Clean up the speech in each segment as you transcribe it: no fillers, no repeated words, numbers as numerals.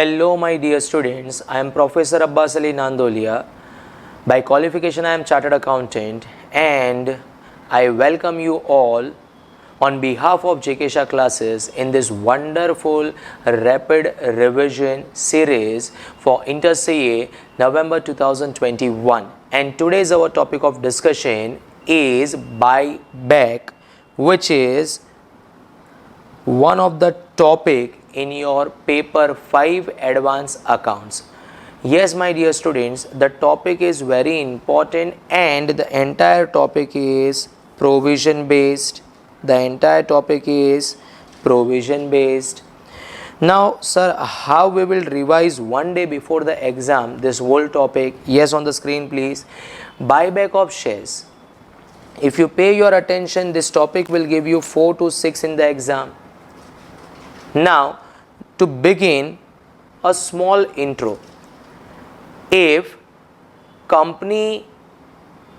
Hello my dear students, I am Professor Abbas Ali Nandolia. By qualification I am Chartered Accountant and I welcome you all on behalf of JK Shah classes in this wonderful rapid revision series for Inter CA November 2021, and today's our topic of discussion is buyback, which is one of the topic in your paper 5 advanced accounts. Yes my dear students, the topic is very important and the entire topic is provision based. Now sir, how we will revise one day before the exam this whole topic? Yes, on the screen please. Buyback of shares. If you pay your attention, this topic will give you 4 to 6 in the exam. Now, to begin, a small intro. If company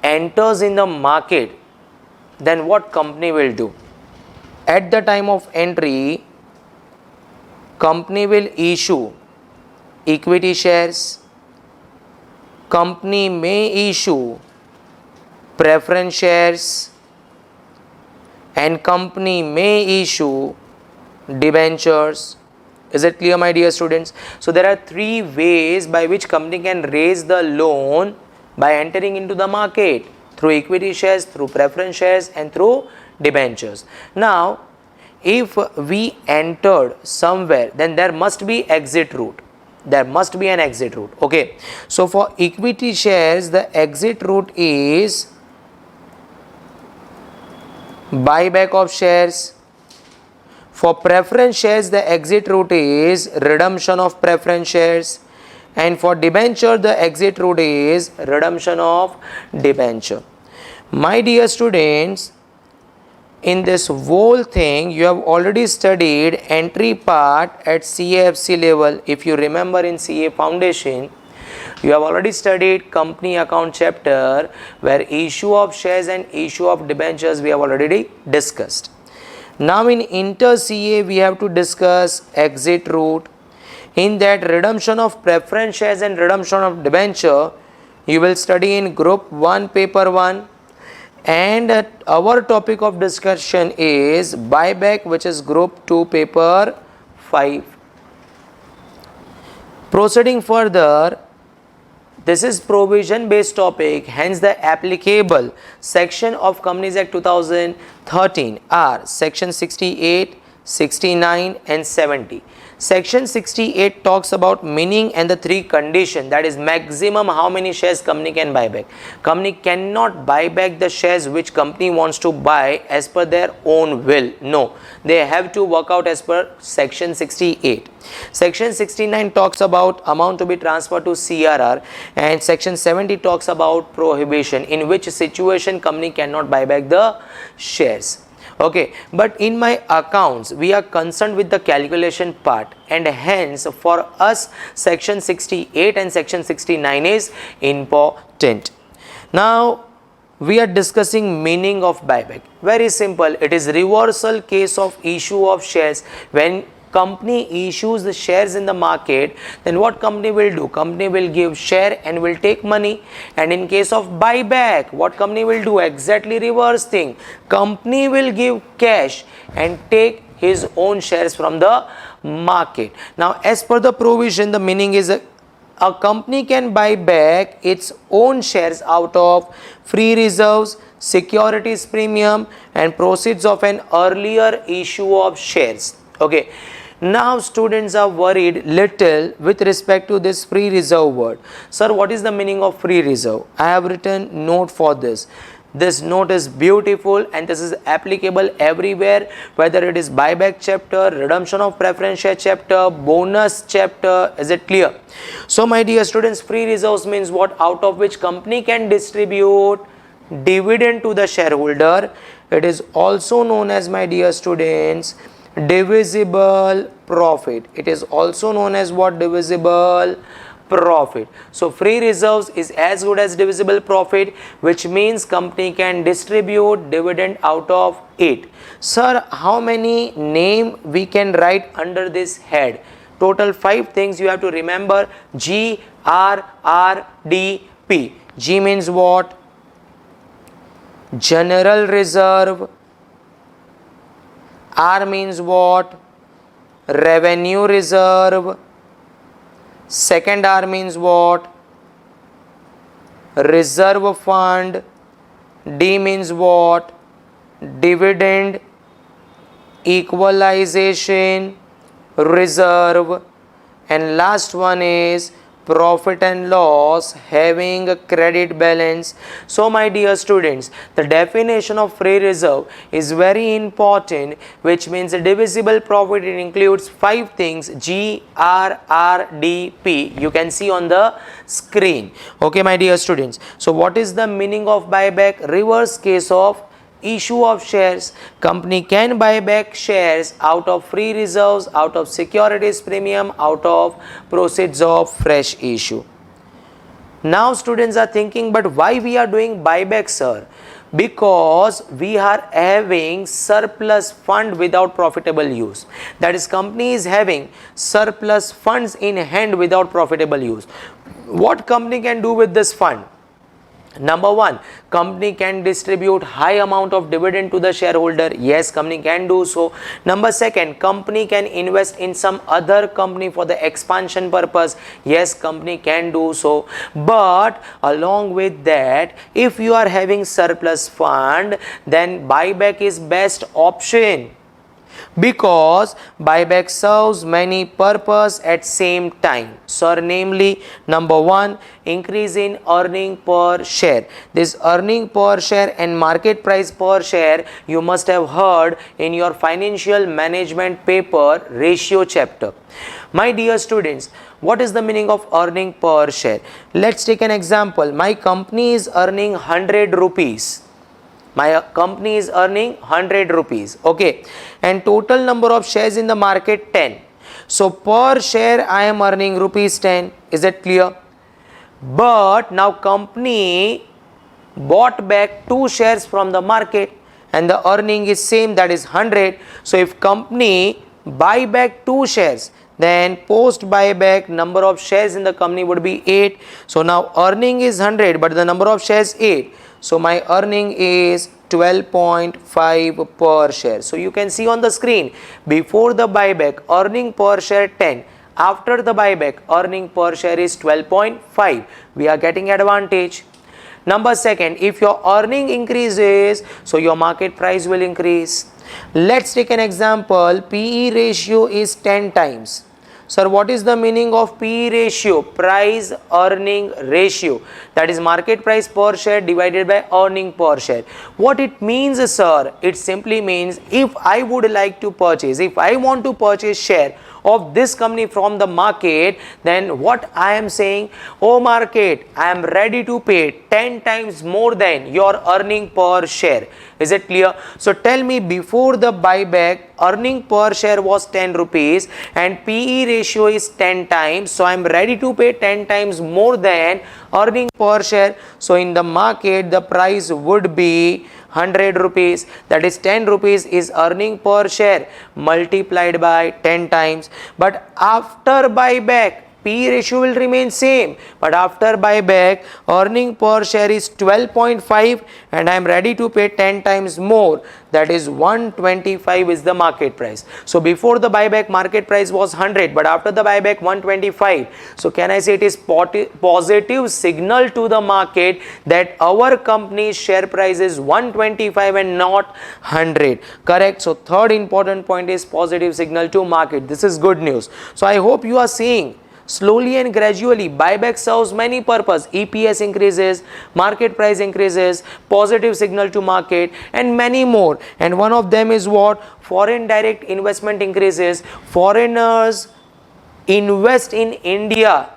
enters in the market, then what company will do? At the time of entry, company will issue equity shares, company may issue preference shares, and company may issue debentures. Is it clear my dear students? So there are 3 ways by which company can raise the loan by entering into the market: through equity shares, through preference shares, and through debentures. Now if we entered somewhere, then there must be exit route. There must be an exit route. Okay, so for equity shares the exit route is buyback of shares. For preference shares the exit route is redemption of preference shares, and for debenture the exit route is redemption of debenture. My dear students, in this whole thing you have already studied entry part at CAFC level. If you remember, in CA Foundation you have already studied company account chapter, where issue of shares and issue of debentures we have already discussed. Now in Inter CA we have to discuss exit route. In that, redemption of preference shares and redemption of debenture you will study in group 1 paper 1, and our topic of discussion is buyback, which is group 2 paper 5. Proceeding further, this is provision based topic, hence the applicable section of Companies Act 2013 are section 68, 69 and 70. Section 68 talks about meaning and the 3 conditions, that is maximum how many shares company can buy back. Company cannot buy back the shares which company wants to buy as per their own will. No, they have to work out as per section 68. Section 69 talks about amount to be transferred to CRR, and section 70 talks about prohibition, in which situation company cannot buy back the shares. Okay, but in my accounts we are concerned with the calculation part, and hence for us section 68 and section 69 is important. Now we are discussing meaning of buyback. Very simple, it is reversal case of issue of shares. When company issues the shares in the market, then what company will do? Company will give share and will take money. And in case of buyback, what company will do? Exactly reverse thing. Company will give cash and take his own shares from the market. Now as per the provision, the meaning is a company can buy back its own shares out of free reserves, securities premium and proceeds of an earlier issue of shares. Okay. Now students are worried little with respect to this free reserve word. Sir, what is the meaning of free reserve? I have written note for this. This note is beautiful and this is applicable everywhere, whether it is buyback chapter, redemption of preference share chapter, bonus chapter. Is it clear? So my dear students, free reserves means what? Out of which company can distribute dividend to the shareholder. It is also known as, my dear students, divisible profit. It is also known as what? Divisible profit. So free reserves is as good as divisible profit, which means company can distribute dividend out of it. Sir, how many name we can write under this head? Total 5 things you have to remember. G, R, R, D, P. G means what? General reserve. R means what? Revenue reserve. Second R means what? Reserve fund. D means what? Dividend equalization reserve. And last one is profit and loss having a credit balance. So my dear students, the definition of free reserve is very important, which means a divisible profit. It includes 5 things: G, R, R, D, P. You can see on the screen. Okay my dear students. So what is the meaning of buyback? Reverse case of issue of shares. Company can buy back shares out of free reserves, out of securities premium, out of proceeds of fresh issue. Now students are thinking, but why we are doing buyback, sir? Because we are having surplus fund without profitable use. That is, company is having surplus funds in hand without profitable use. What company can do with this fund? Number one, company can distribute high amount of dividend to the shareholder. Yes, company can do so. Number second, company can invest in some other company for the expansion purpose. Yes, company can do so. But along with that, if you are having surplus fund, then buyback is best option, because buyback serves many purpose at same time. So namely, number one, increase in earning per share. This earning per share and market price per share you must have heard in your financial management paper ratio chapter. My dear students, what is the meaning of earning per share? Let's take an example. My company is earning 100 rupees. My company is earning 100 rupees. Okay. And total number of shares in the market 10. So per share I am earning rupees 10. Is that clear? But now company bought back 2 shares from the market and the earning is same, that is 100. So if company buy back 2 shares, then post buyback number of shares in the company would be 8. So now earning is 100 but the number of shares 8. So my earning is 12.5 per share. So you can see on the screen, before the buyback earning per share 10. After the buyback earning per share is 12.5. We are getting advantage. Number second, if your earning increases, so your market price will increase. Let's take an example. PE ratio is 10 times. Sir, what is the meaning of PE ratio? Price earning ratio. That is market price per share divided by earning per share. What it means, sir? It simply means if I would like to purchase, if I want to purchase share of this company from the market, then what I am saying, oh market, I am ready to pay 10 times more than your earning per share. Is it clear? So tell me, before the buyback earning per share was 10 rupees and PE ratio is 10 times. So I am ready to pay 10 times more than earning per share. So in the market the price would be 100 rupees, that is 10 rupees is earning per share multiplied by 10 times. But after buyback PE ratio will remain same, but after buyback earning per share is 12.5 and I am ready to pay 10 times more, that is 125 is the market price. So before the buyback market price was 100 but after the buyback 125. So can I say it is positive signal to the market that our company's share price is 125 and not 100. Correct? So third important point is positive signal to market. This is good news. So I hope you are seeing slowly and gradually buyback serves many purpose. EPS increases, market price increases, positive signal to market, and many more. And one of them is what? Foreign direct investment increases. Foreigners invest in India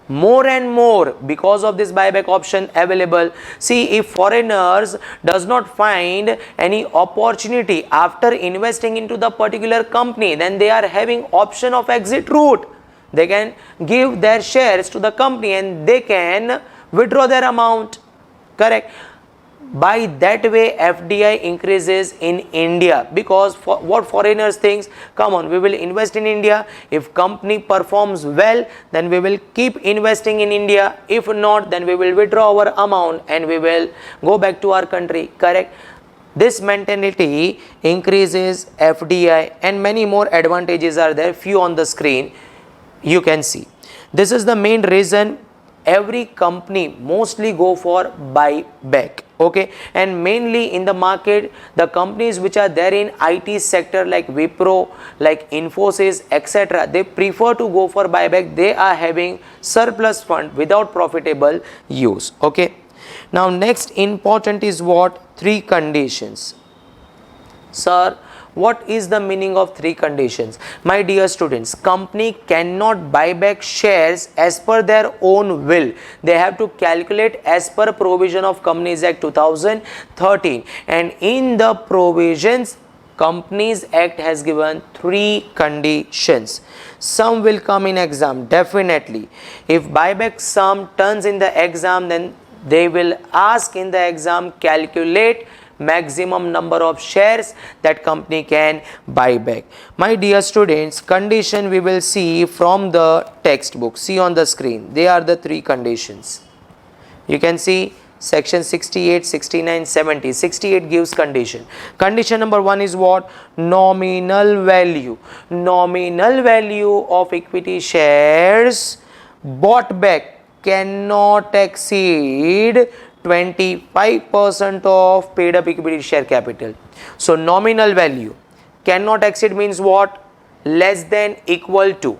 more and more because of this buyback option available. See, if foreigners does not find any opportunity after investing into the particular company, then they are having option of exit route. They can give their shares to the company and they can withdraw their amount. Correct? By that way FDI increases in India, because for what foreigners thinks, come on, we will invest in India, if company performs well then we will keep investing in India, if not then we will withdraw our amount and we will go back to our country, correct? This mentality increases FDI and many more advantages are there, few on the screen you can see. This is the main reason every company mostly go for buyback, okay? And mainly in the market, the companies which are there in IT sector like Wipro, like Infosys, etc., they prefer to go for buyback. They are having surplus fund without profitable use, okay? Now next important is what? Three conditions. Sir, what is the meaning of three conditions? My dear students, company cannot buy back shares as per their own will. They have to calculate as per provision of Companies Act 2013, and in the provisions Companies Act has given three conditions. Some will come in exam definitely. If buyback sum turns in the exam, then they will ask in the exam calculate maximum number of shares that company can buy back. My dear students, condition we will see from the textbook. See on the screen, they are the three conditions. You can see section 68, 69, 70. 68 gives condition. Condition number 1 is what? Nominal value. Nominal value of equity shares bought back cannot exceed 25% of paid up equity share capital. So nominal value cannot exceed means what? Less than equal to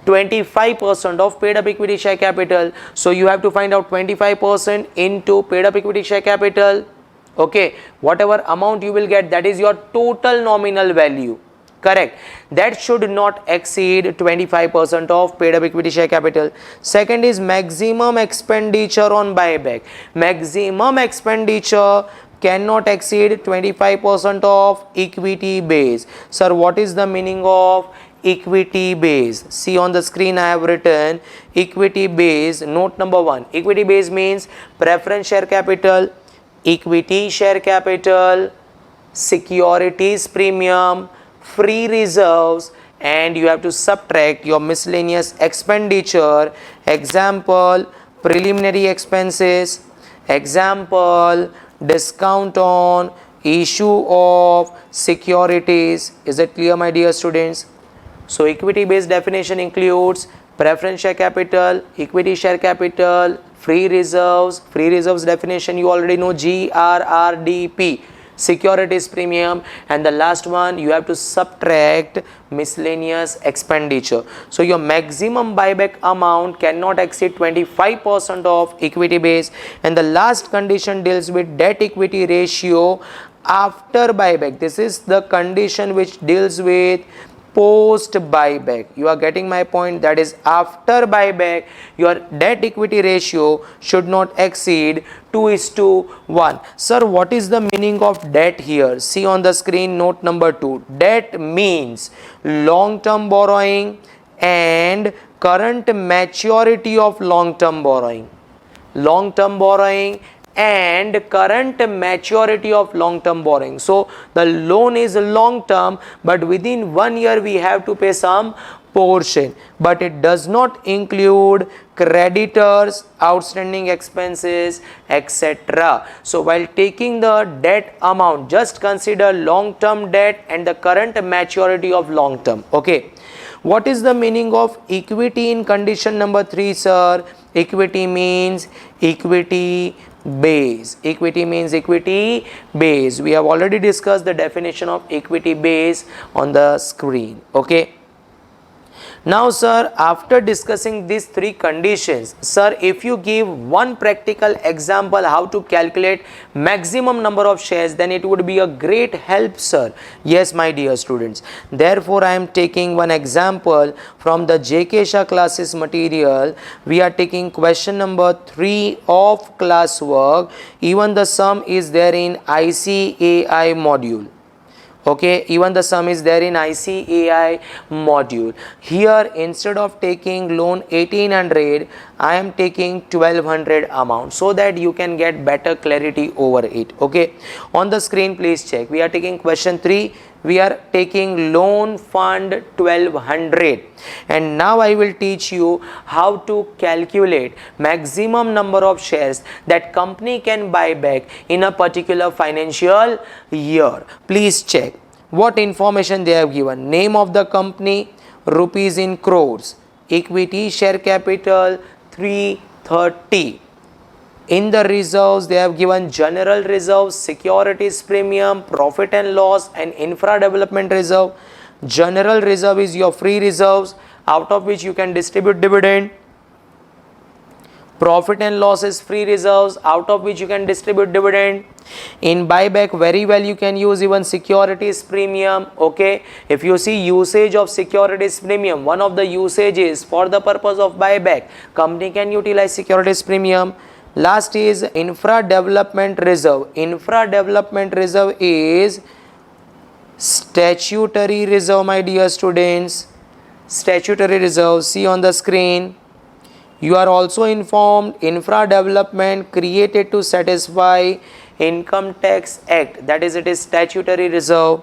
25% of paid up equity share capital. So you have to find out 25% into paid up equity share capital, okay? Whatever amount you will get, that is your total nominal value, correct? That should not exceed 25% of paid up equity share capital. Second is maximum expenditure on buyback. Maximum expenditure cannot exceed 25% of equity base. Sir, what is the meaning of equity base? See on the screen I have written equity base. Note number 1, equity base means preference share capital, equity share capital, securities premium, free reserves, and you have to subtract your miscellaneous expenditure. Example, preliminary expenses. Example, discount on issue of securities. Is it clear, my dear students? So equity based definition includes preference share capital, equity share capital, free reserves. Free reserves definition you already know, GRRDP, securities premium, and the last one you have to subtract miscellaneous expenditure. So your maximum buyback amount cannot exceed 25% of equity base. And the last condition deals with debt equity ratio after buyback. This is the condition which deals with post buyback. You are getting my point? That is, after buyback your debt equity ratio should not exceed 2:1. Sir, what is the meaning of debt here? See on the screen, note number 2. Debt means long term borrowing and current maturity of long term borrowing. Long term borrowing and current maturity of long term borrowing. So the loan is long term, but within 1 year we have to pay some portion, but it does not include creditors, outstanding expenses, etc. So while taking the debt amount, just consider long term debt and the current maturity of long term, okay? What is the meaning of equity in condition number 3, sir? Equity means equity base. Equity means equity base. We have already discussed the definition of equity base on the screen, okay? Now sir, after discussing these 3 conditions, sir, if you give one practical example how to calculate maximum number of shares, then it would be a great help, sir. Yes, my dear students. Therefore, I am taking one example from the JK Shah classes material. We are taking question number 3 of classwork. Even the sum is there in ICAI module. Okay, even the sum is there in ICAI module. Here instead of taking loan 1800, I am taking 1200 amount, so that you can get better clarity over it. Okay, on the screen please check. We are taking question 3. We are taking loan fund 1200, and now I will teach you how to calculate maximum number of shares that company can buy back in a particular financial year. Please check what information they have given. Name of the company, rupees in crores, equity share capital 330. In the reserves, they have given general reserve, securities premium, profit and loss, and infra development reserve. General reserve is your free reserves, out of which you can distribute dividend. Profit and loss is free reserves, out of which you can distribute dividend. In buyback, very well you can use even securities premium. Okay, if you see usage of securities premium, one of the usages for the purpose of buyback, company can utilize securities premium. Last is infra development reserve. Infra development reserve is statutory reserve, my dear students. Statutory reserve, see on the screen. You are also informed infra development created to satisfy Income Tax Act, that is, it is statutory reserve.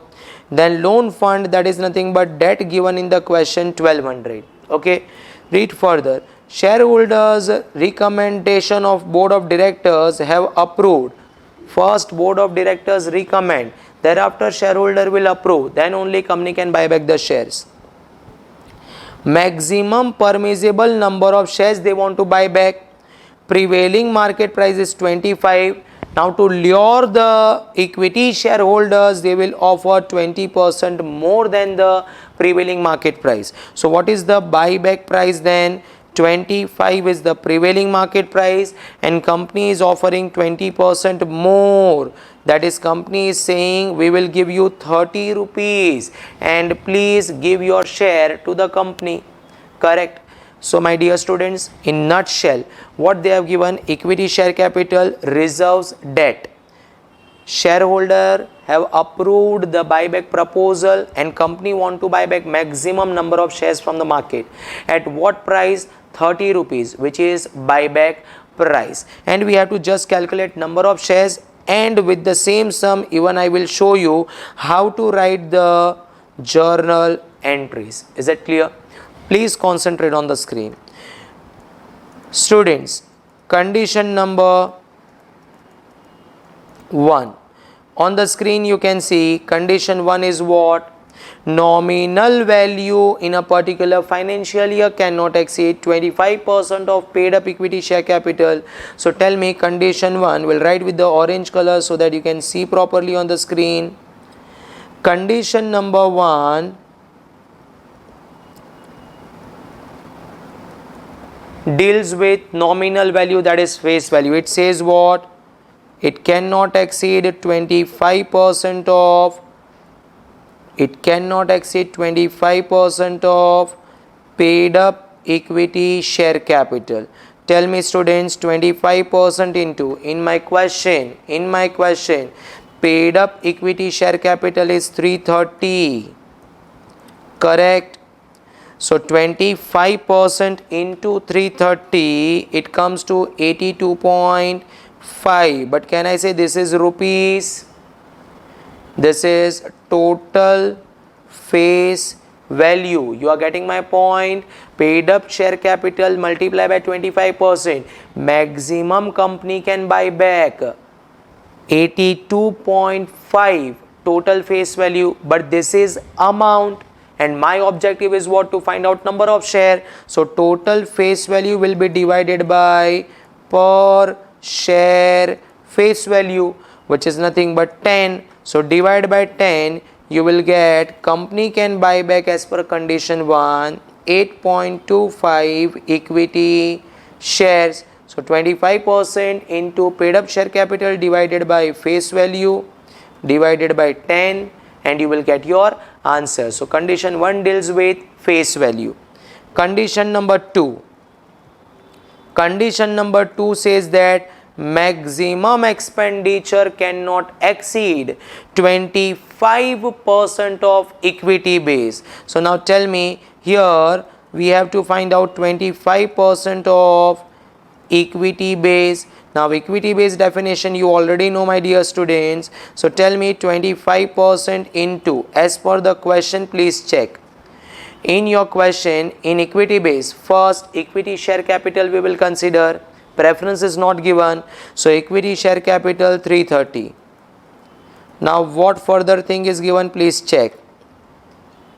Then loan fund, that is nothing but debt given in the question 1200. Okay, read further. Shareholders recommendation of board of directors have approved. First board of directors recommend, thereafter shareholder will approve, then only company can buy back the shares. Maximum permissible number of shares they want to buy back. Prevailing market price is 25. Now to lure the equity shareholders, they will offer 20% more than the prevailing market price. So what is the buyback price then? 25 is the prevailing market price, and company is offering 20% more. That is, company is saying we will give you 30 rupees and please give your share to the company. Correct? So my dear students, in nutshell, what they have given: equity share capital, reserves, debt. Shareholder have approved the buyback proposal and company want to buy back maximum number of shares from the market. At what price? 30 rupees, which is buyback price. And we have to just calculate number of shares, and with the same sum even I will show you how to write the journal entries. Is that clear? Please concentrate on the screen. Students, condition number 1. On the screen you can see condition 1 is what? Nominal value in a particular financial year cannot exceed 25% of paid up equity share capital. So tell me condition 1, we'll write with the orange color so that you can see properly on the screen. Condition number 1 deals with nominal value, that is face value. It says what? It cannot exceed 25% of paid up equity share capital. Tell me students, 25% into, in my question, paid up equity share capital is 330. Correct? So 25% into 330, it comes to 82.5. But can I say this is rupees? This is total face value. You are getting my point? Paid up share capital multiplied by 25%. Maximum company can buy back 82.5 total face value. But this is amount. And my objective is what? To find out number of share. So total face value will be divided by per share face value, which is nothing but 10. So divide by 10, you will get company can buy back as per condition 1 8.25 equity shares. So 25% into paid up share capital divided by face value divided by 10, and you will get your answer. So condition 1 deals with face value. Condition number 2. Condition number 2 says that maximum expenditure cannot exceed 25% of equity base. So now tell me, here we have to find out 25% of equity base. Now equity base definition you already know, my dear students. So tell me 25% into, as per the question, please check. In your question, in equity base, first equity share capital we will consider. Preference is not given, so equity share capital 330. Now what further thing is given, please check.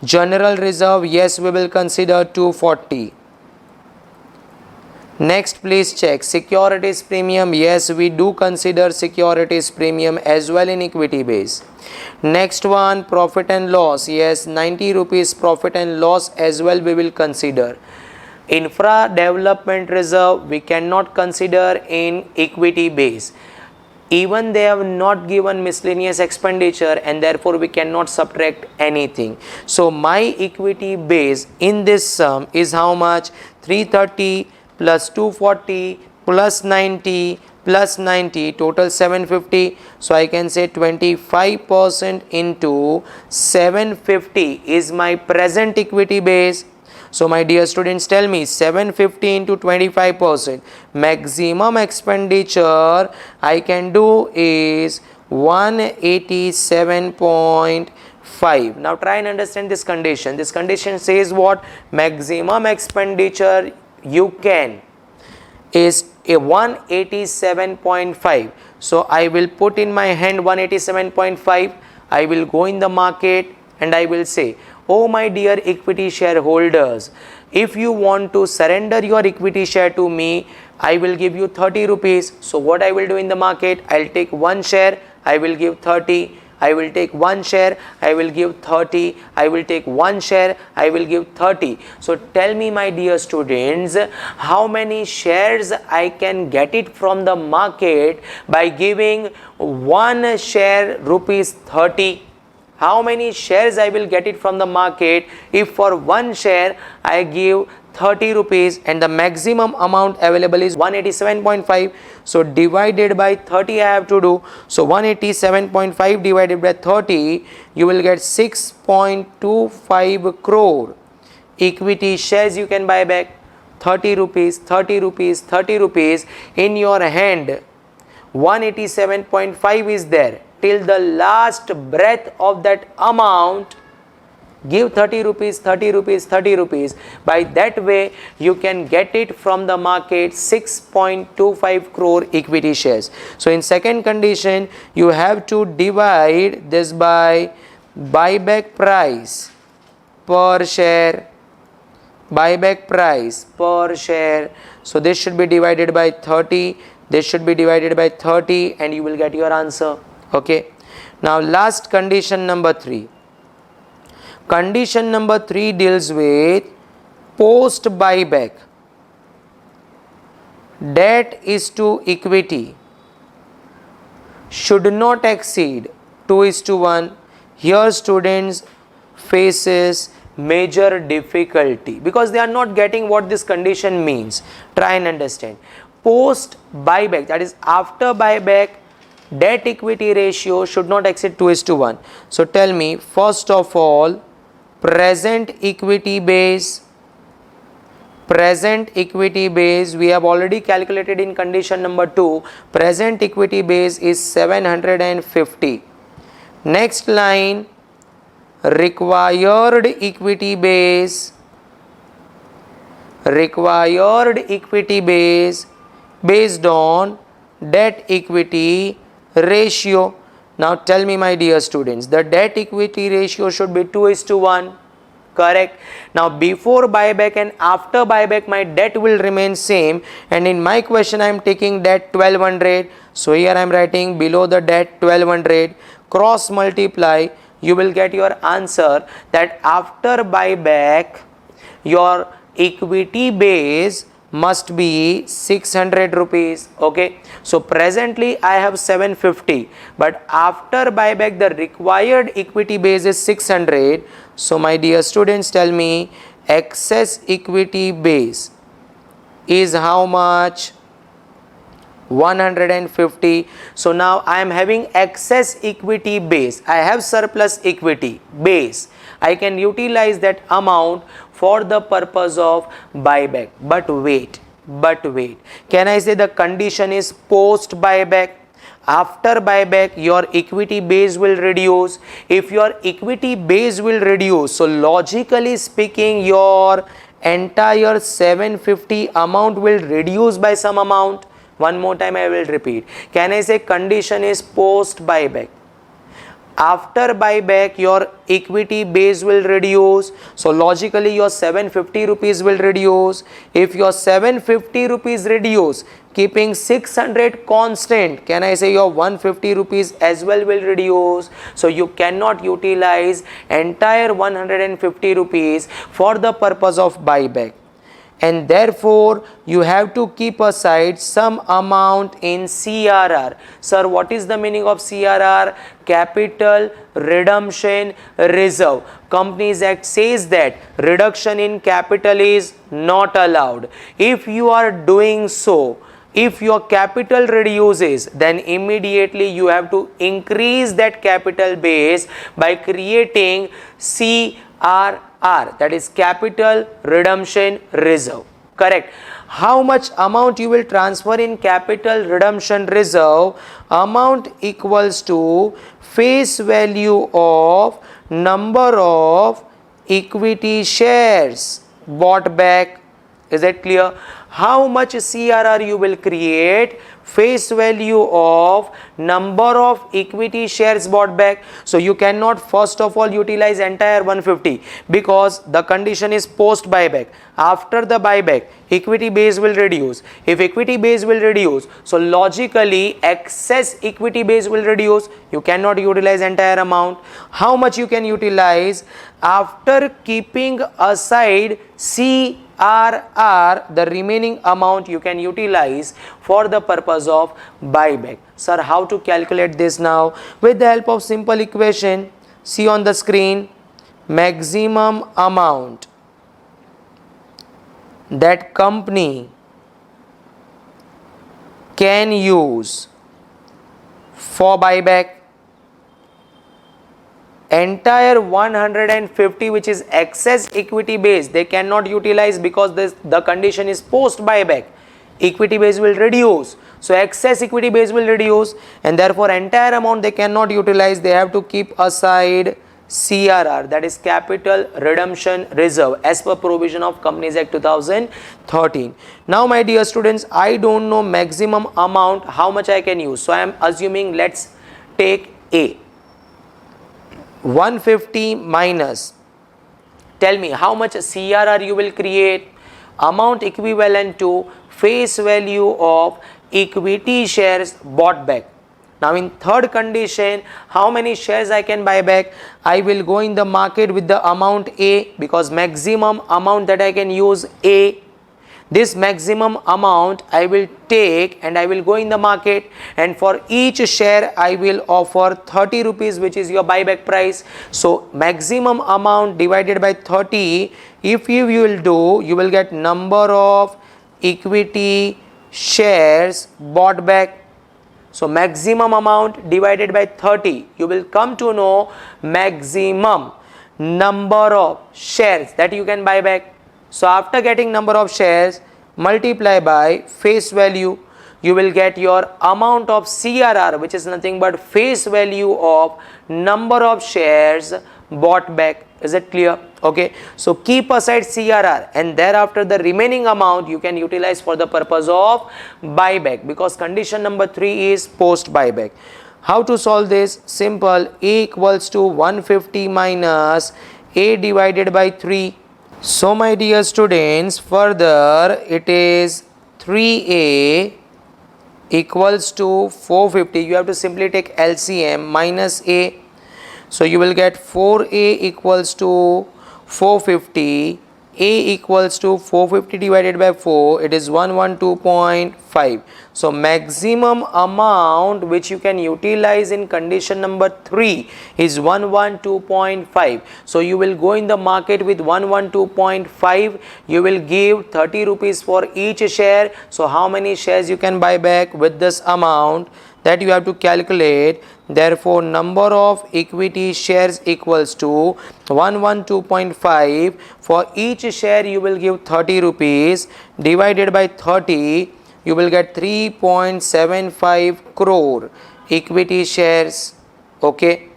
General reserve, yes, we will consider 240. Next, please check securities premium. Yes, we do consider securities premium as well in equity base. Next one, profit and loss. Yes, 90 rupees profit and loss as well we will consider. Infra development reserve we cannot consider in equity base. Even they have not given miscellaneous expenditure, and therefore we cannot subtract anything. So my equity base in this sum is how much? 330 plus 240 plus 90 plus 90, total 750. So I can say 25% into 750 is my present equity base. So my dear students, tell me, 750 into 25%, maximum expenditure I can do is 187.5. Now try and understand this condition. This condition says what? Maximum expenditure you can is a 187.5. So I will put in my hand 187.5. I will go in the market and I will say, oh my dear equity shareholders, if you want to surrender your equity share to me, I will give you 30 rupees. So what I will do in the market, I'll take one share, I will give 30. I will take one share, I will give 30. I will take one share, I will give 30. So tell me, my dear students, how many shares I can get it from the market by giving one share rupees 30? How many shares I will get it from the market if for one share I give 30 rupees and the maximum amount available is 187.5. So divided by 30 I have to do. So 187.5 divided by 30, you will get 6.25 crore equity shares you can buy back. 30 rupees, 30 rupees, 30 rupees in your hand. 187.5 is there. Till the last breath of that amount, give 30 rupees, 30 rupees, 30 rupees. By that way, you can get it from the market 6.25 crore equity shares. So in second condition, you have to divide this by buyback price per share. Buyback price per share. So this should be divided by 30. This should be divided by 30 and you will get your answer. Okay. Now last condition number 3. Condition number 3 deals with post buyback. Debt is to equity should not exceed 2:1. Here students faces major difficulty because they are not getting what this condition means. Try and understand. Post buyback, that is after buyback, debt equity ratio should not exceed 2:1. So tell me, first of all, present equity base. Present equity base we have already calculated in condition number 2. Present equity base is 750. Next line, required equity base. Required equity base based on debt equity ratio. Now tell me, my dear students, the debt equity ratio should be 2:1. Correct. Now before buyback and after buyback my debt will remain same, and in my question I am taking debt 1200. So here I am writing below the debt 1200. Cross multiply, you will get your answer that after buyback your equity base must be 600 rupees. Okay, so presently I have 750, but after buyback the required equity base is 600. So my dear students, tell me, excess equity base is how much? 150. So now I am having excess equity base. I have surplus equity base. I can utilize that amount for the purpose of buyback. But wait. Can I say the condition is post buyback? After buyback, your equity base will reduce. If your equity base will reduce, so logically speaking, your entire 750 amount will reduce by some amount. One more time I will repeat. Can I say condition is post buyback? After buyback, your equity base will reduce. So logically your 750 rupees will reduce. If your 750 rupees reduce, keeping 600 constant, can I say your 150 rupees as well will reduce. So you cannot utilize entire 150 rupees for the purpose of buyback. And therefore you have to keep aside some amount in CRR. Sir, what is the meaning of CRR? Capital Redemption Reserve. Companies Act says that reduction in capital is not allowed. If you are doing so, if your capital reduces, then immediately you have to increase that capital base by creating CRR, that is Capital Redemption Reserve. Correct. How much amount you will transfer in Capital Redemption Reserve? Amount equals to face value of number of equity shares bought back. Is that clear? How much CRR you will create? Face value of number of equity shares bought back. So you cannot first of all utilize entire 150 because the condition is post buyback. After the buyback, equity base will reduce. If equity base will reduce, so logically excess equity base will reduce. You cannot utilize entire amount. How much you can utilize? After keeping aside CRR, the remaining amount you can utilize for the purpose of buyback. Sir, how to calculate this now? With the help of simple equation, see on the screen, maximum amount that company can use for buyback. Entire 150 which is excess equity base, they cannot utilize because the condition is post buyback. Equity base will reduce, so excess equity base will reduce, and therefore entire amount they cannot utilize. They have to keep aside CRR, that is Capital Redemption Reserve, as per provision of Companies Act 2013. Now my dear students, I don't know maximum amount how much I can use, so I am assuming, let's take A. 150 minus, tell me how much CRR you will create? Amount equivalent to face value of equity shares bought back. Now in third condition, how many shares I can buy back? I will go in the market with the amount A because maximum amount that I can use A. This maximum amount I will take and I will go in the market, and for each share I will offer 30 rupees, which is your buyback price. So maximum amount divided by 30, if you will do, you will get number of equity shares bought back. So maximum amount divided by 30, you will come to know maximum number of shares that you can buy back. So after getting number of shares, multiply by face value, you will get your amount of CRR, which is nothing but face value of number of shares bought back. Is it clear? Okay, so keep aside CRR, and thereafter the remaining amount you can utilize for the purpose of buyback, because condition number 3 is post buyback. How to solve this? Simple. A equals to 150 minus A divided by 3. So my dear students, further it is 3A equals to 450. You have to simply take LCM minus A. So you will get 4A equals to 450. A equals to 450 divided by 4. It is 112.5. 2.5. So maximum amount which you can utilize in condition number 3 is 112.5. So you will go in the market with 112.5. You will give 30 rupees for each share. So how many shares you can buy back with this amount, that you have to calculate. Therefore, number of equity shares equals to 112.5. For each share you will give 30 rupees, divided by 30, you will get 3.75 crore equity shares. Okay.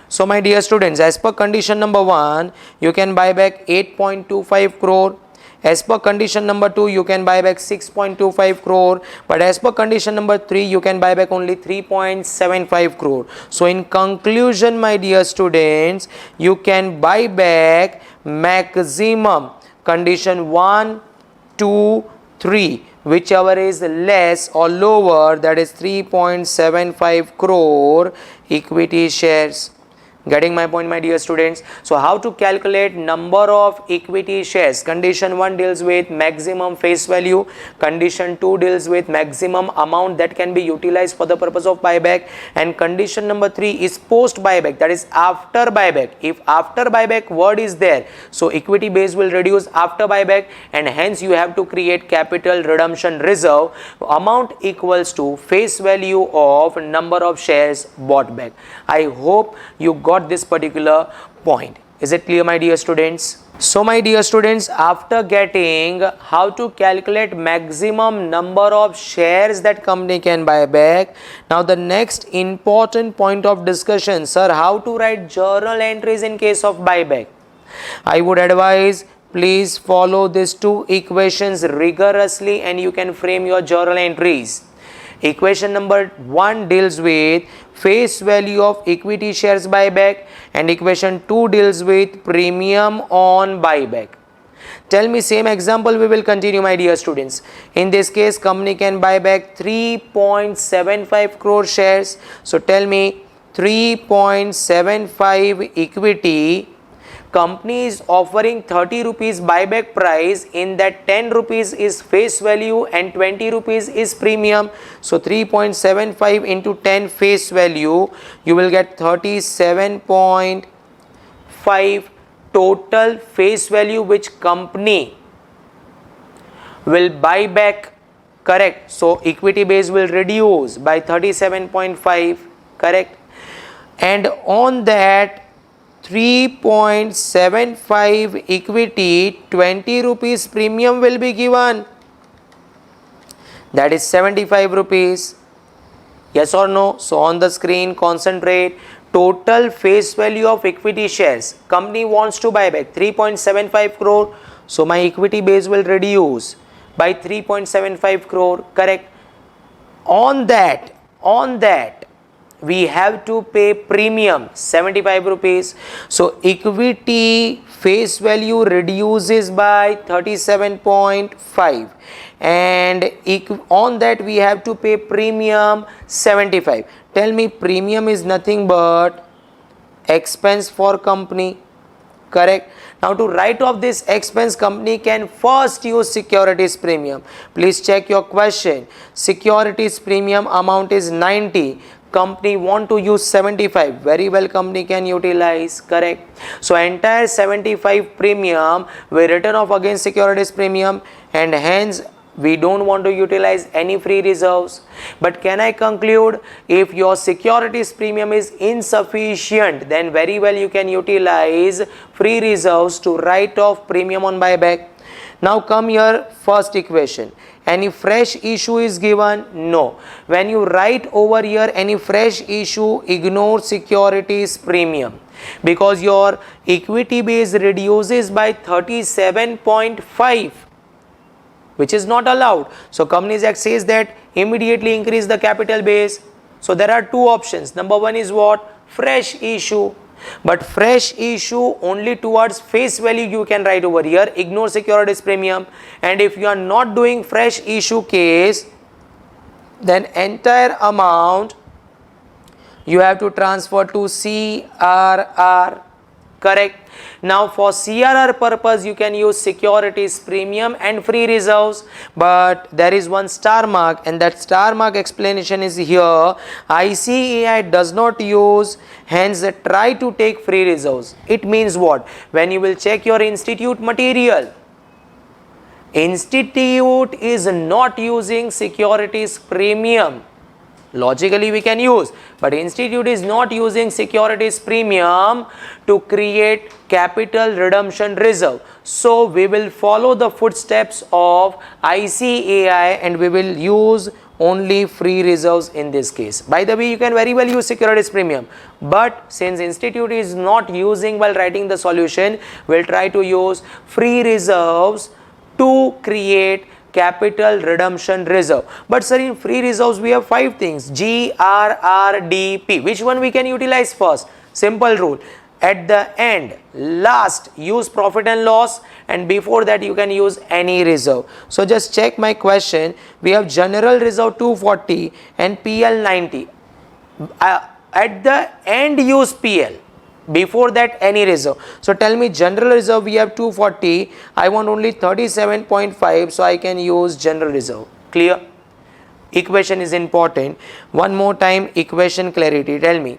So my dear students, as per condition number 1, you can buy back 8.25 crore. As per condition number 2, you can buy back 6.25 crore. But as per condition number 3, you can buy back only 3.75 crore. So in conclusion, my dear students, you can buy back maximum condition 1, 2, 3. Whichever is less or lower, that is 3.75 crore equity shares. Getting my point, my dear students? So how to calculate number of equity shares? Condition 1 deals with maximum face value. Condition 2 deals with maximum amount that can be utilized for the purpose of buyback. And condition number 3 is post buyback, that is after buyback. If after buyback word is there, so equity base will reduce after buyback, and hence you have to create capital redemption reserve. Amount equals to face value of number of shares bought back. I hope you got this particular point. Is it clear, my dear students? So my dear students, after getting how to calculate maximum number of shares that company can buy back, now the next important point of discussion, sir, how to write journal entries in case of buyback. I would advise, please follow these two equations rigorously and you can frame your journal entries. Equation number 1 deals with face value of equity shares buyback, and equation 2 deals with premium on buyback. Tell me, same example we will continue, my dear students. In this case, company can buy back 3.75 crore shares. So tell me, 3.75 equity, company is offering 30 rupees buyback price, in that 10 rupees is face value and 20 rupees is premium. So 3.75 into 10 face value, you will get 37.5 total face value which company will buy back, correct? So equity base will reduce by 37.5, correct? And on that 3.75 equity, 20 rupees premium will be given, that is 75 rupees. Yes or no? So on the screen, concentrate. Total face value of equity shares, company wants to buy back 3.75 crore. So my equity base will reduce by 3.75 crore, correct? On that we have to pay premium 75 rupees. So equity face value reduces by 37.5, and on that we have to pay premium 75. Tell me, premium is nothing but expense for company, correct? Now to write off this expense, company can first use securities premium. Please check your question. Securities premium amount is 90. Company want to use 75. Very well, company can utilize, correct? So entire 75 premium we written off against securities premium, and hence we don't want to utilize any free reserves. But can I conclude, if your securities premium is insufficient, then very well you can utilize free reserves to write off premium on buyback. Now come here, first equation. Any fresh issue is given? No. When you write over here any fresh issue, ignore securities premium, because your equity base reduces by 37.5, which is not allowed. So Companies Act says that immediately increase the capital base. So there are two options. Number 1 is what? Fresh issue. But fresh issue only towards face value you can write over here. Ignore securities premium. And if you are not doing fresh issue case, then entire amount you have to transfer to CRR. correct? Now for CRR purpose you can use securities premium and free reserves, but there is one star mark, and that star mark explanation is here. ICAI does not use, hence try to take free reserves. It means what? When you will check your institute material, institute is not using securities premium. Logically we can use, but institute is not using securities premium to create capital redemption reserve. So we will follow the footsteps of ICAI and we will use only free reserves in this case. By the way, you can very well use securities premium, but since institute is not using while writing the solution, we'll try to use free reserves to create capital redemption reserve. But sir, in free reserves we have 5 things: GRRDP. Which one we can utilize first? Simple rule: at the end, last, use profit and loss, and before that you can use any reserve. So just check my question. We have general reserve 240 and PL 90. At the end use PL, before that any reserve. So tell me, general reserve we have 240, I want only 37.5, so I can use general reserve. Clear? Equation is important. One more time, equation clarity. Tell me,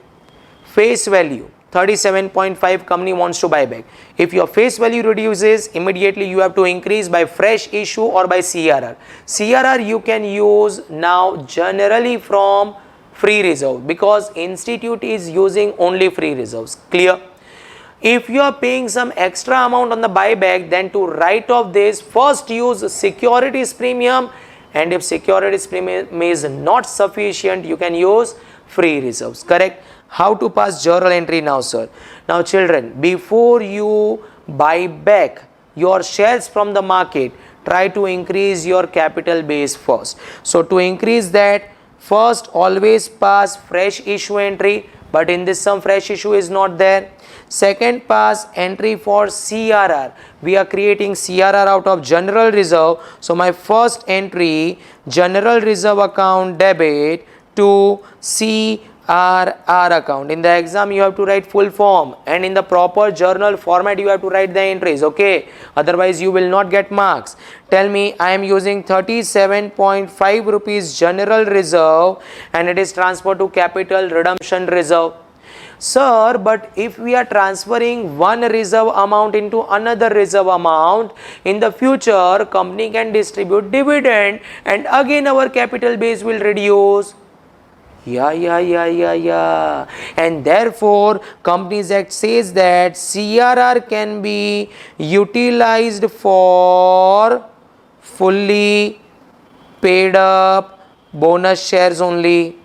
face value 37.5 company wants to buy back. If your face value reduces, immediately you have to increase by fresh issue or by CRR. CRR you can use now generally from free reserve, because institute is using only free reserves. Clear? If you are paying some extra amount on the buyback, then to write off this, first use securities premium, and if securities premium is not sufficient, you can use free reserves. Correct? How to pass journal entry now, sir? Now children, before you buy back your shares from the market, try to increase your capital base first. So to increase that, first always pass fresh issue entry, but in this some fresh issue is not there. Second, pass entry for CRR. We are creating CRR out of general reserve. So my first entry, general reserve account debit to CRR account. In the exam you have to write full form, and in the proper journal format you have to write the entries, okay? Otherwise you will not get marks. Tell me, I am using 37.5 rupees general reserve and it is transferred to capital redemption reserve. Sir, but if we are transferring one reserve amount into another reserve amount, in the future company can distribute dividend and again our capital base will reduce. Yeah. And therefore, Companies Act says that CRR can be utilized for fully paid up bonus shares only.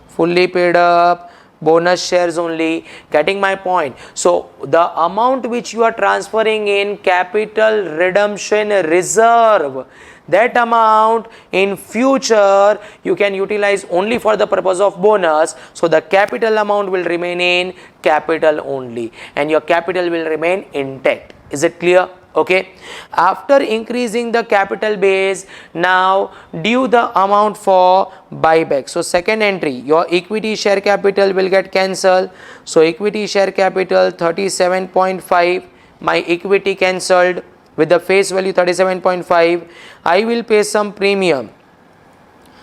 Fully paid up bonus shares only. Getting my point? So the amount which you are transferring in capital redemption reserve, that amount in future you can utilize only for the purpose of bonus. So the capital amount will remain in capital only and your capital will remain intact. Is it clear? Okay. After increasing the capital base, now due the amount for buyback. So second entry, your equity share capital will get cancelled. So equity share capital 37.5, my equity cancelled with the face value 37.5. I will pay some premium.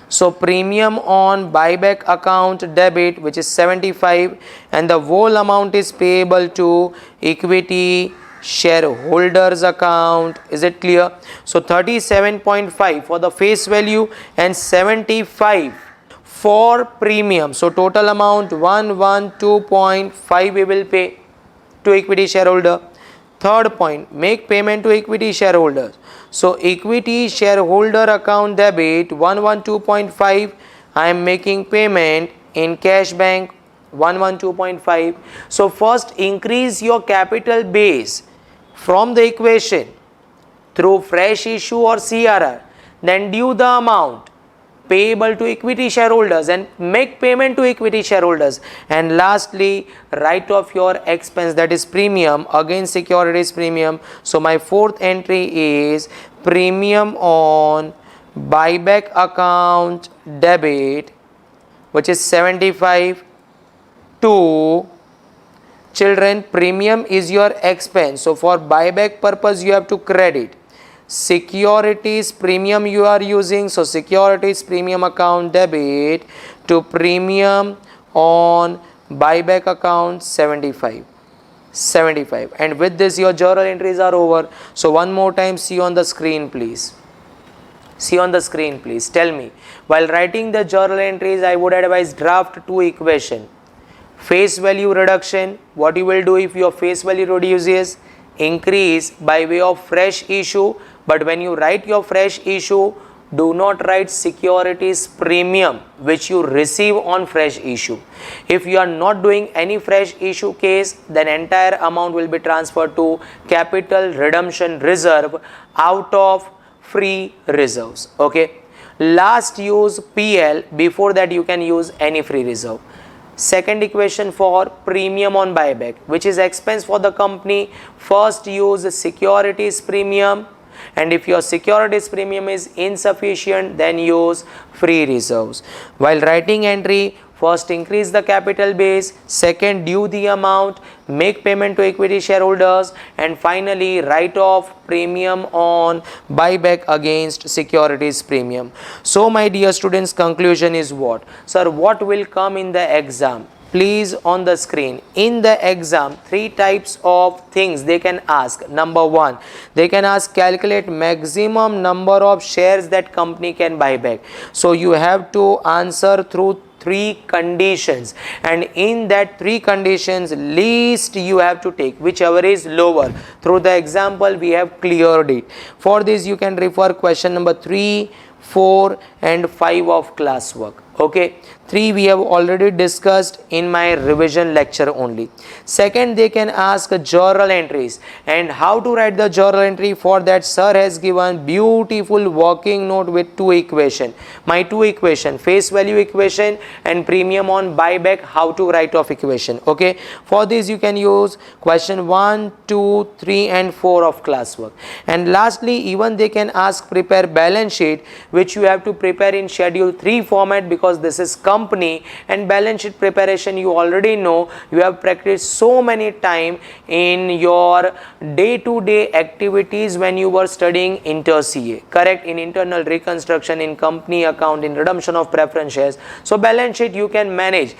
So premium on buyback account debit, which is 75, and the whole amount is payable to equity shareholders account. Is it clear? So 37.5 for the face value and 75 for premium. So total amount 112.5 we will pay to equity shareholder. Third point, make payment to equity shareholders. So equity shareholder account debit 112.5, I am making payment in cash bank 112.5. So first increase your capital base from the equation through fresh issue or CRR, then due the amount payable to equity shareholders and make payment to equity shareholders, and lastly write off your expense, that is premium against securities premium. So my fourth entry is premium on buyback account debit, which is 75 to Children, premium is your expense. So for buyback purpose, you have to credit. Securities premium you are using. So securities premium account debit to premium on buyback account 75. And with this your journal entries are over. So one more time, see on the screen please. See on the screen please. Tell me, while writing the journal entries, I would advise draft two equation. Face value reduction, what you will do if your face value reduces, increase by way of fresh issue. But when you write your fresh issue, do not write securities premium which you receive on fresh issue. If you are not doing any fresh issue case, then entire amount will be transferred to capital redemption reserve out of free reserves. Okay, last use PL, before that you can use any free reserve. Second equation for premium on buyback, which is expense for the company, first use securities premium, and if your securities premium is insufficient, then use free reserves. While writing entry, first increase the capital base, second due the amount, make payment to equity shareholders, and finally write off premium on buyback against securities premium. So my dear students, conclusion is what? Sir, what will come in the exam? Please on the screen. In the exam, three types of things they can ask. Number one, they can ask calculate maximum number of shares that company can buy back. So you have to answer through three conditions, and in that three conditions, least you have to take whichever is lower. Through the example we have cleared it. For this you can refer question number 3, 4 and 5 of classwork. Okay, 3 we have already discussed in my revision lecture only. Second, they can ask journal entries, and how to write the journal entry. For that, sir has given beautiful working note with two equation. My two equation, face value equation and premium on buyback, how to write off equation. Okay, for this you can use question 1, 2, 3 and 4 of classwork. And lastly, even they can ask prepare balance sheet, which you have to prepare in schedule 3 format, because this is company, and balance sheet preparation you already know, you have practiced so many time in your day-to-day activities when you were studying inter CA, correct, in internal reconstruction, in company account, in redemption of preference shares. So balance sheet you can manage,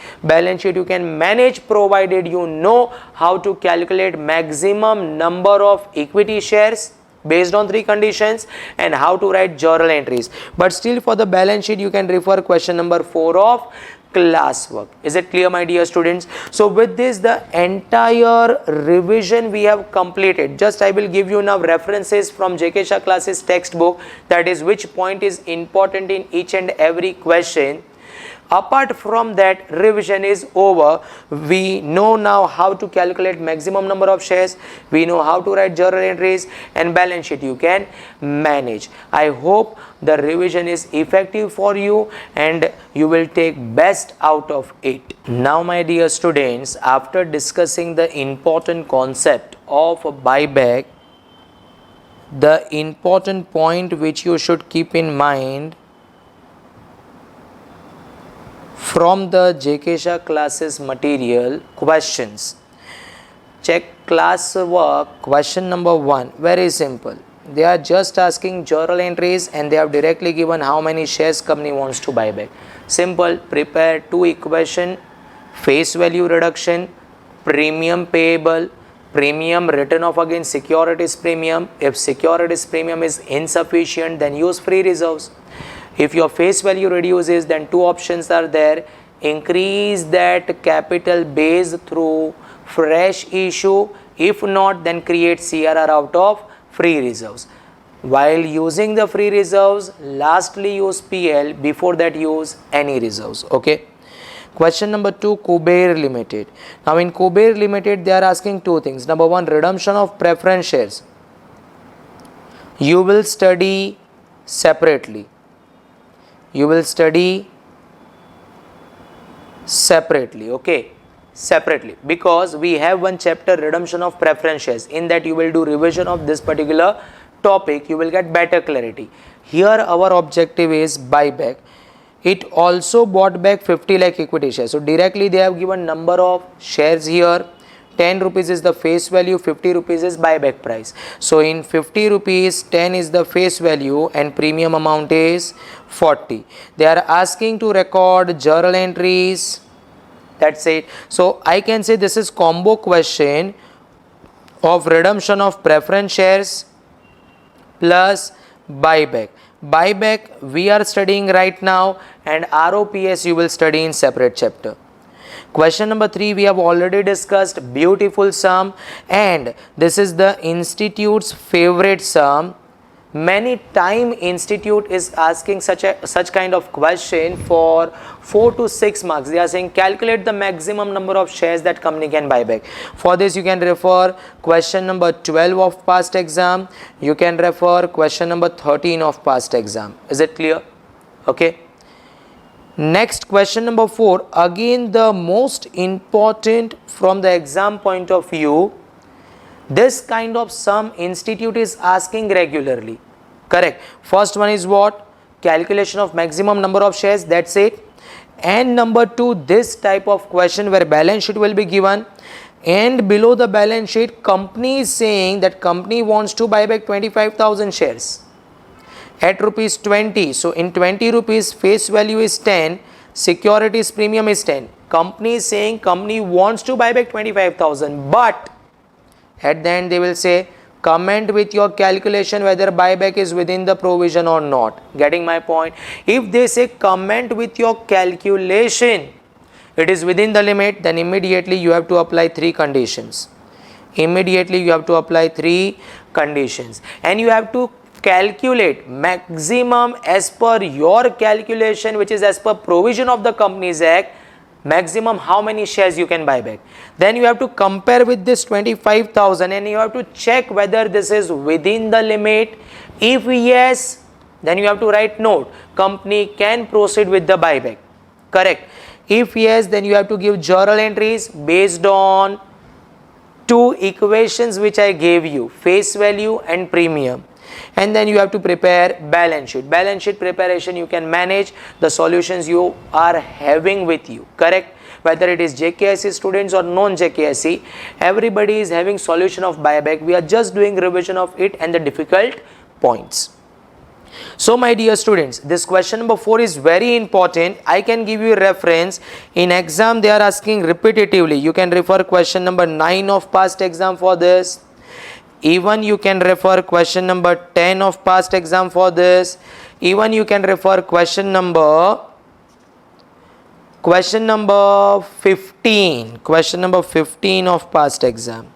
provided you know how to calculate maximum number of equity shares based on three conditions, and how to write journal entries. But still, for the balance sheet you can refer question number 4 of classwork. Is it clear, my dear students? So with this, the entire revision we have completed. Just I will give you now references from JK Shah classes textbook, that is which point is important in each and every question. Apart from that, revision is over. We know now how to calculate maximum number of shares, we know how to write journal entries, and balance sheet you can manage. I hope the revision is effective for you and you will take best out of it. Now my dear students, after discussing the important concept of buyback, the important point which you should keep in mind from the JK Shah classes material, questions. Check classwork, question number 1, very simple. They are just asking journal entries and they have directly given how many shares company wants to buy back. Simple, prepare two equation, face value reduction, premium payable, premium written off against securities premium. If securities premium is insufficient, then use free reserves. If your face value reduces, then two options are there. Increase that capital base through fresh issue. If not, then create CRR out of free reserves. While using the free reserves, lastly use PL. Before that, use any reserves. Okay. Question number 2, Kuber Limited. Now in Kuber Limited, they are asking two things. Number 1, redemption of preference shares. You will study separately. Okay, separately, because we have one chapter, redemption of preference shares. In that you will do revision of this particular topic, you will get better clarity. Here our objective is buyback. It also bought back 50 lakh equity shares. So directly they have given number of shares here, 10 rupees is the face value, 50 rupees is buyback price. So in 50 rupees, 10 is the face value and premium amount is 40. They are asking to record journal entries. That's it. So I can say this is combo question of redemption of preference shares plus buyback. Buyback we are studying right now, and ROPS you will study in separate chapter. Question number 3 we have already discussed, beautiful sum, and this is the institute's favorite sum. Many time institute is asking such kind of question for 4 to 6 marks. They are saying calculate the maximum number of shares that company can buy back. For this you can refer question number 12 of past exam. You can refer question number 13 of past exam. Is it clear? Okay. Next, question number 4, again the most important from the exam point of view. This kind of sum institute is asking regularly. Correct. First one is what? Calculation of maximum number of shares. That's it. And number 2, this type of question where balance sheet will be given, and below the balance sheet company is saying that company wants to buy back 25,000 shares at rupees 20. So in 20 rupees face value is 10, securities premium is 10. Company is saying company wants to buy back 25,000, but at the end they will say comment with your calculation whether buyback is within the provision or not. Getting my point? If they say comment with your calculation it is within the limit, then immediately you have to apply 3 conditions. Immediately you have to apply 3 conditions, and you have to calculate maximum as per your calculation, which is as per provision of the Companies Act, maximum how many shares you can buy back. Then you have to compare with this 25,000 and you have to check whether this is within the limit. If yes, then you have to write note, company can proceed with the buyback. Correct. If yes, then you have to give journal entries based on 2 equations which I gave you, face value and premium. And then you have to prepare balance sheet. Balance sheet preparation you can manage the solutions you are having with you. Correct. Whether it is JKSC students or non-JKSC, everybody is having solution of buyback. We are just doing revision of it and the difficult points. So my dear students, this question number 4 is very important. I can give you a reference. In exam they are asking repetitively. You can refer question number 9 of past exam for this. Even you can refer question number 10 of past exam for this. Even you can refer question number 15. Question number 15 of past exam.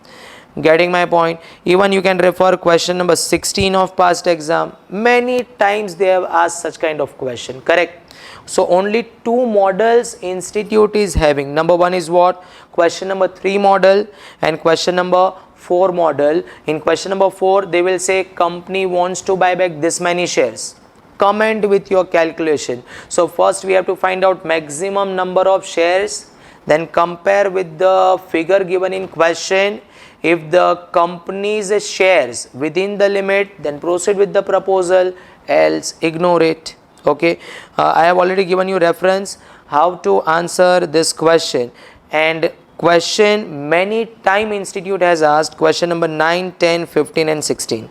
Getting my point? Even you can refer question number 16 of past exam. Many times they have asked such kind of question. Correct. So only 2 models institute is having. Number 1 is what? Question number 3 model and question number 4 model. In question number 4 they will say company wants to buy back this many shares. Comment with your calculation. So first we have to find out maximum number of shares, then compare with the figure given in question. If the company's shares within the limit, then proceed with the proposal, else ignore it. Okay. I have already given you reference how to answer this question, and question many time institute has asked question number 9, 10, 15 and 16.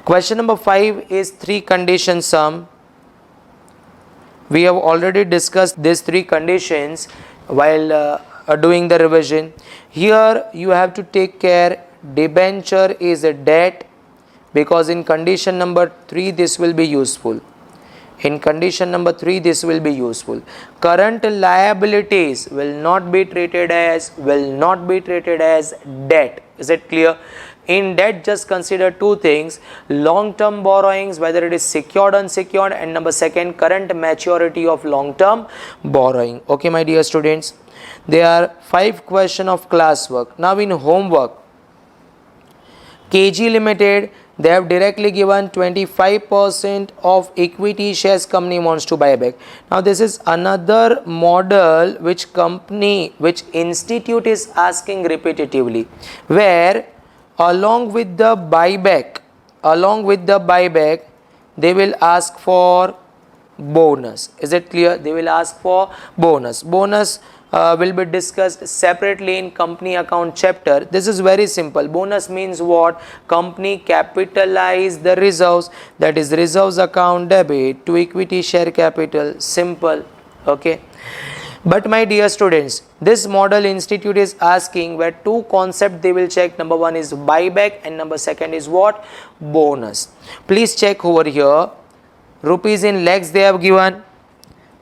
Question number 5 is 3 condition sum. We have already discussed these 3 conditions while doing the revision. Here you have to take care, debenture is a debt, because in condition number 3 this will be useful. In condition number 3 this will be useful. Current liabilities will not be treated as debt. Is it clear? In debt just consider 2 things: long term borrowings, whether it is secured, unsecured, and number 2, current maturity of long term borrowing. Okay my dear students, there are 5 questions of classwork. Now in homework, KG Limited, they have directly given 25% of equity shares company wants to buy back. Now this is another model which institute is asking repetitively, where along with the buyback they will ask for bonus. Is it clear? They will ask for bonus. will be discussed separately in company account chapter. This is very simple. Bonus means what? Company capitalize the reserves, that is reserves account debit to equity share capital. Simple. Okay. But my dear students, this model institute is asking where two concepts they will check. Number one is buyback and number second is what? Bonus. Please check over here. Rupees in lakhs they have given.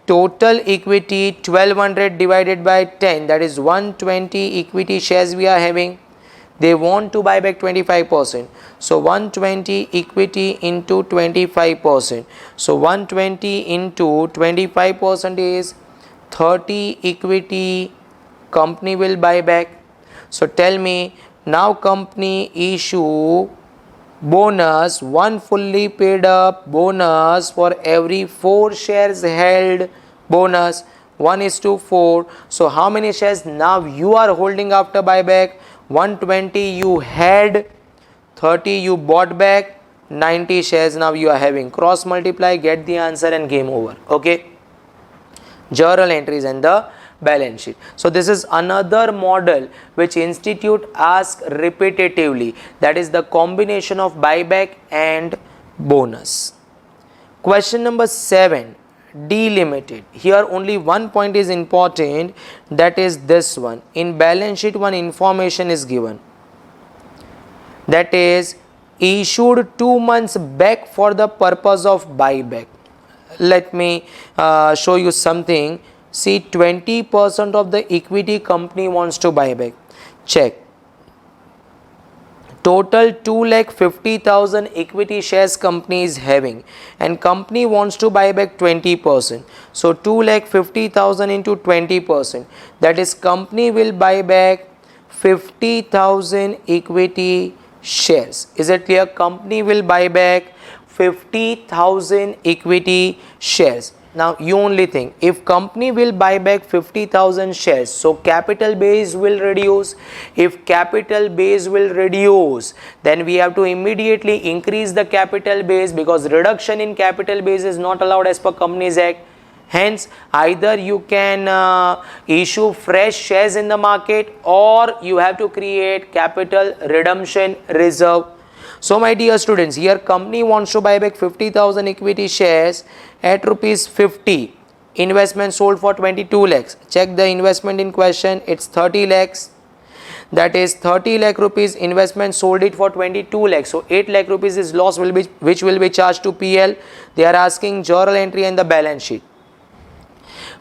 Total equity 1200 divided by 10, that is 120 equity shares we are having. They want to buy back 25%. So 120 equity into 25%. So 120 into 25% is 30 equity company will buy back. So tell me now, company issue bonus, one fully paid up bonus for every 4 shares held, bonus 1:4. So how many shares now you are holding after buyback? 120 you had, 30 you bought back, 90 shares now you are having. Cross multiply, get the answer and game over. Okay. Journal entries and the balance sheet. So this is another model which institute asks repetitively, that is the combination of buyback and bonus. Question number 7, delimited. Here only one point is important, that is this one. In balance sheet one information is given, that is issued 2 months back for the purpose of buyback. Let me show you something. See, 20% of the equity company wants to buy back. Check. Total 2,50,000 equity shares company is having and company wants to buy back 20%. So 2,50,000 into 20%, that is company will buy back 50,000 equity shares. Is it clear? Company will buy back 50,000 equity shares. Now you only think, if company will buy back 50,000 shares, so capital base will reduce. If capital base will reduce, then we have to immediately increase the capital base, because reduction in capital base is not allowed as per Companies Act. Hence, either you can issue fresh shares in the market, or you have to create capital redemption reserve. So my dear students, here company wants to buy back 50,000 equity shares at rupees 50. Investment sold for 22 lakhs. Check the investment in question. It's 30 lakhs. That is 30 lakh rupees investment, sold it for 22 lakhs. So 8 lakh rupees is loss which will be charged to PL. They are asking journal entry and the balance sheet.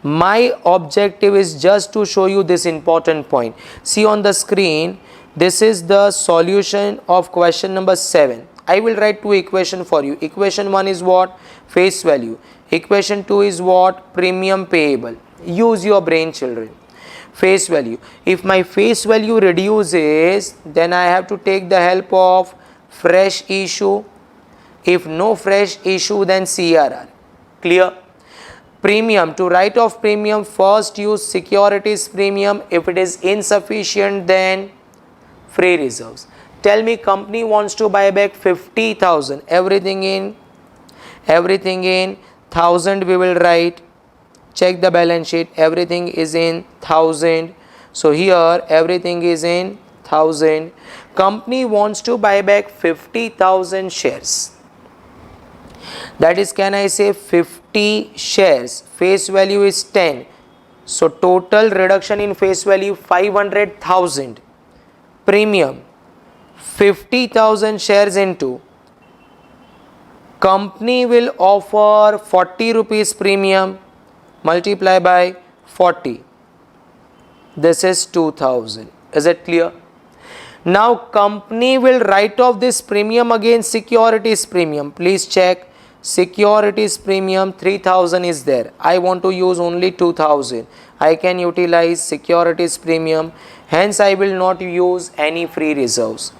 My objective is just to show you this important point. See on the screen, this is the solution of question number 7. I will write two equations for you. Equation 1 is what? Face value. Equation 2 is what? Premium payable. Use your brain, children. Face value. If my face value reduces, then I have to take the help of fresh issue. If no fresh issue, then CRR. Clear? Premium. To write off premium, first use securities premium. If it is insufficient, then free reserves. Tell me, company wants to buy back 50,000. Everything in 1000 we will write. Check the balance sheet. Everything is in 1000. So here everything is in 1000. Company wants to buy back 50,000 shares. That is, can I say 50 shares? Face value is 10. So total reduction in face value 500,000. Premium 50,000 shares into company will offer 40 rupees premium, multiply by 40. This is 2000. Is it clear? Now company will write off this premium against securities premium. Please check. Securities premium 3000 is there. I want to use only 2000. I can utilize securities premium. Hence I will not use any free reserves.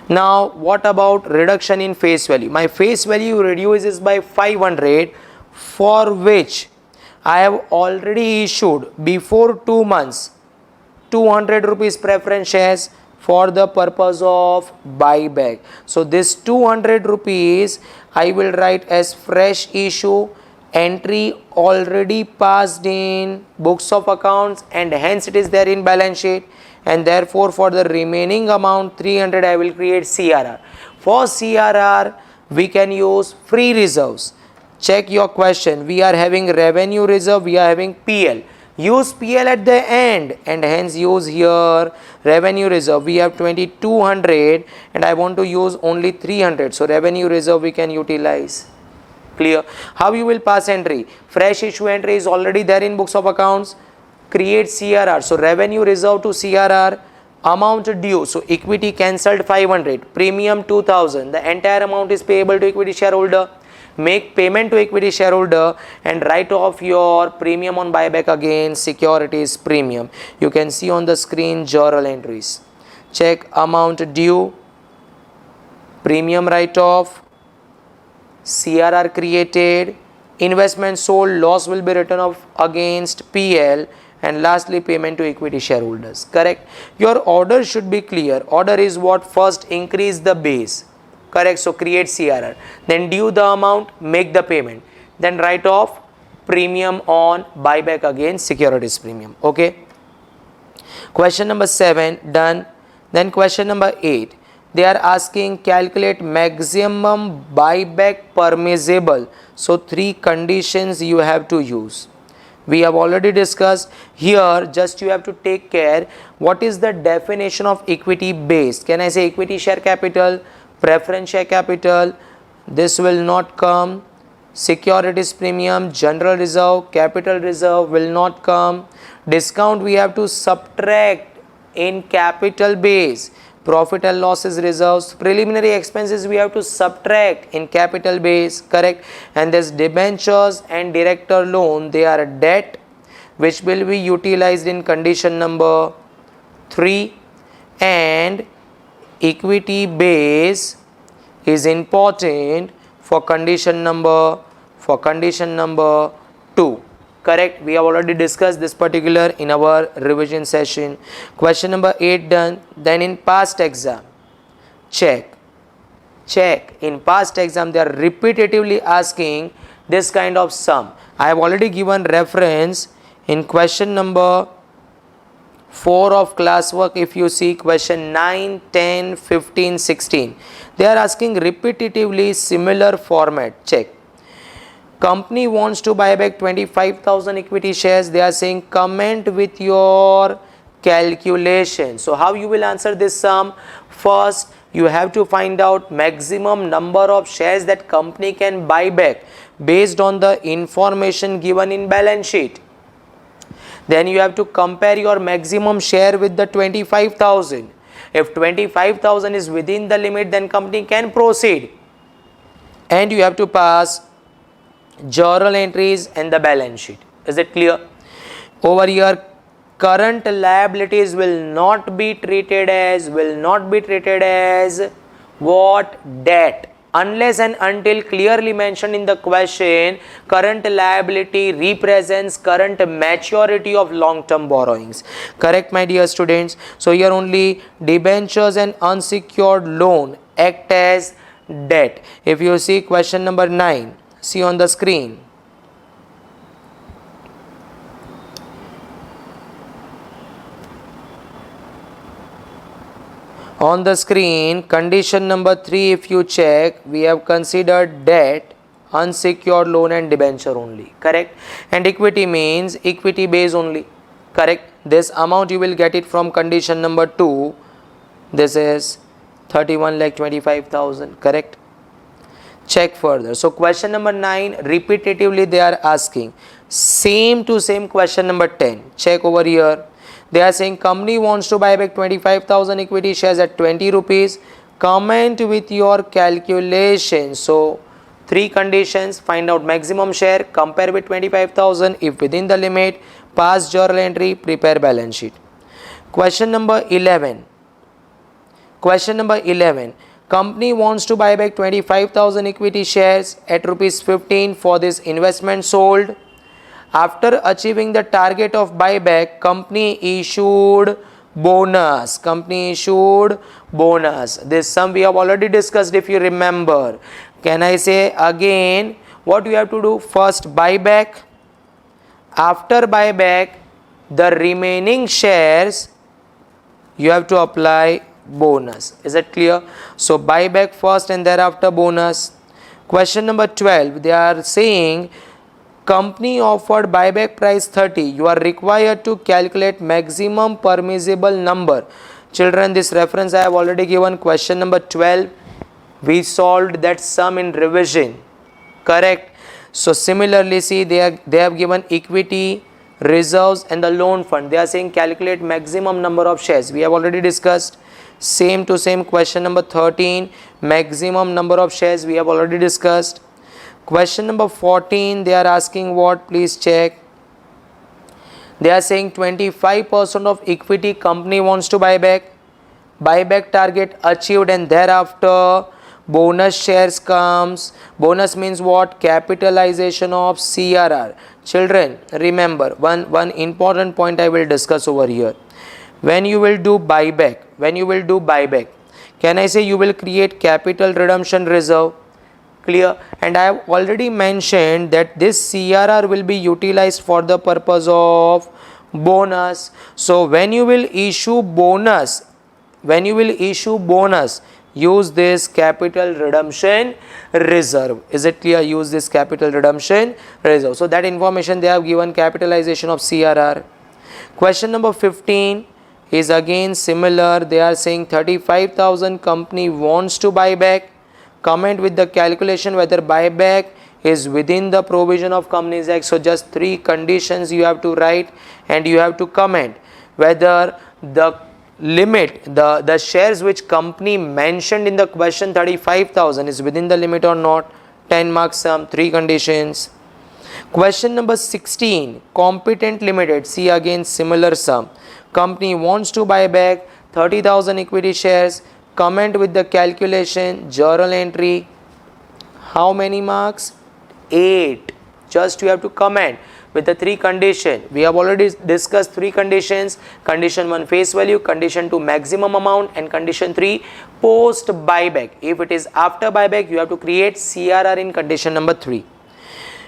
Now what about reduction in face value? My face value reduces by 500, for which I have already issued before 2 months 200 rupees preference shares for the purpose of buyback. So this 200 rupees I will write as fresh issue entry already passed in books of accounts and hence it is there in balance sheet, and therefore for the remaining amount 300 I will create CRR. For CRR we can use free reserves. Check your question. We are having revenue reserve, we are having PL. Use PL at the end and hence use here revenue reserve. We have 2200 and I want to use only 300. So revenue reserve we can utilize. Clear? How you will pass entry? Fresh issue entry is already there in books of accounts. Create CRR. So revenue reserve to CRR. Amount due. So equity cancelled 500. Premium 2000. The entire amount is payable to equity shareholder. Make payment to equity shareholder and write off your premium on buyback against securities premium. You can see on the screen journal entries. Check amount due, premium write off, CRR created, investment sold, loss will be written off against PL, and lastly payment to equity shareholders. Correct? Your order should be clear. Order is what? First increase the base. Correct? So create CRR, then due the amount, make the payment, then write off premium on buyback against securities premium. Okay, question number 7 done. Then question number 8, they are asking calculate maximum buyback permissible. So 3 conditions you have to use. We have already discussed here. Just you have to take care what is the definition of equity based. Can I say equity share capital, preference share capital? This will not come. Securities premium, general reserve, capital reserve will not come. Discount we have to subtract in capital base. Profit and losses reserves, preliminary expenses we have to subtract in capital base. Correct? And this debentures and director loan, they are a debt which will be utilized in condition number 3, and equity base is important for condition number 2. Correct? We have already discussed this particular in our revision session. Question number 8 done. Then in past exam, check in past exam they are repetitively asking this kind of sum. I have already given reference in question number 4 of classwork. If you see question 9, 10, 15, 16, they are asking repetitively similar format. Check. Company wants to buy back 25,000 equity shares. They are saying comment with your calculation. So how you will answer this sum? First you have to find out maximum number of shares that company can buy back based on the information given in balance sheet. Then you have to compare your maximum share with the 25,000. If 25,000 is within the limit, then company can proceed. And you have to pass journal entries and the balance sheet. Is it clear? Over here, current liabilities will not be treated as what? Debt. Unless and until clearly mentioned in the question, current liability represents current maturity of long-term borrowings. Correct, my dear students? So here only debentures and unsecured loan act as debt. If you see question number 9, see on the screen. On the screen, condition number 3, if you check, we have considered debt, unsecured loan and debenture only. Correct? And equity means equity base only. Correct? This amount you will get it from condition number 2. This is 31,25,000. Correct? Check further. So question number 9, repetitively they are asking same to same question number 10. Check over here. They are saying company wants to buy back 25,000 equity shares at 20 rupees. Comment with your calculation. So 3 conditions: find out maximum share, compare with 25,000, if within the limit, pass journal entry, prepare balance sheet. Question number 11. Company wants to buy back 25,000 equity shares at rupees 15 for this investment sold. After achieving the target of buyback, company issued bonus. This sum we have already discussed if you remember. Can I say again What you have to do? First buyback. After buyback, the remaining shares you have to apply bonus. Is it clear? So buyback first and thereafter bonus. Question number 12, they are saying company offered buyback price 30. You are required to calculate maximum permissible number. Children, this reference I have already given. Question number 12, we solved that sum in revision. Correct? So similarly, see, they have given equity, reserves and the loan fund. They are saying calculate maximum number of shares. We have already discussed. Same to same. Question number 13, maximum number of shares, we have already discussed. Question number 14, they are asking what? Please check. They are saying 25% of equity company wants to buy back. Buyback target achieved and thereafter bonus shares comes. Bonus means what? Capitalization of CRR. Children, remember one important point I will discuss over here. When you will do buyback, can I say you will create capital redemption reserve? Clear? And I have already mentioned that this CRR will be utilized for the purpose of bonus. So when you will issue bonus, use this capital redemption reserve. Is it clear? Use this capital redemption reserve. So that information they have given, capitalization of CRR. Question number 15 is again similar. They are saying 35,000 company wants to buy back. Comment with the calculation whether buyback is within the provision of Companies Act. So just 3 conditions you have to write and you have to comment whether the limit, the shares which company mentioned in the question 35,000 is within the limit or not. 10 marks sum, 3 conditions. Question number 16, Competent Limited. See again similar sum. Company wants to buy back 30,000 equity shares. Comment with the calculation, journal entry. How many marks? 8. Just you have to comment with the 3 conditions. We have already discussed 3 conditions. Condition 1, face value. Condition 2, maximum amount. And condition 3, post buyback. If it is after buyback, you have to create CRR in condition number 3.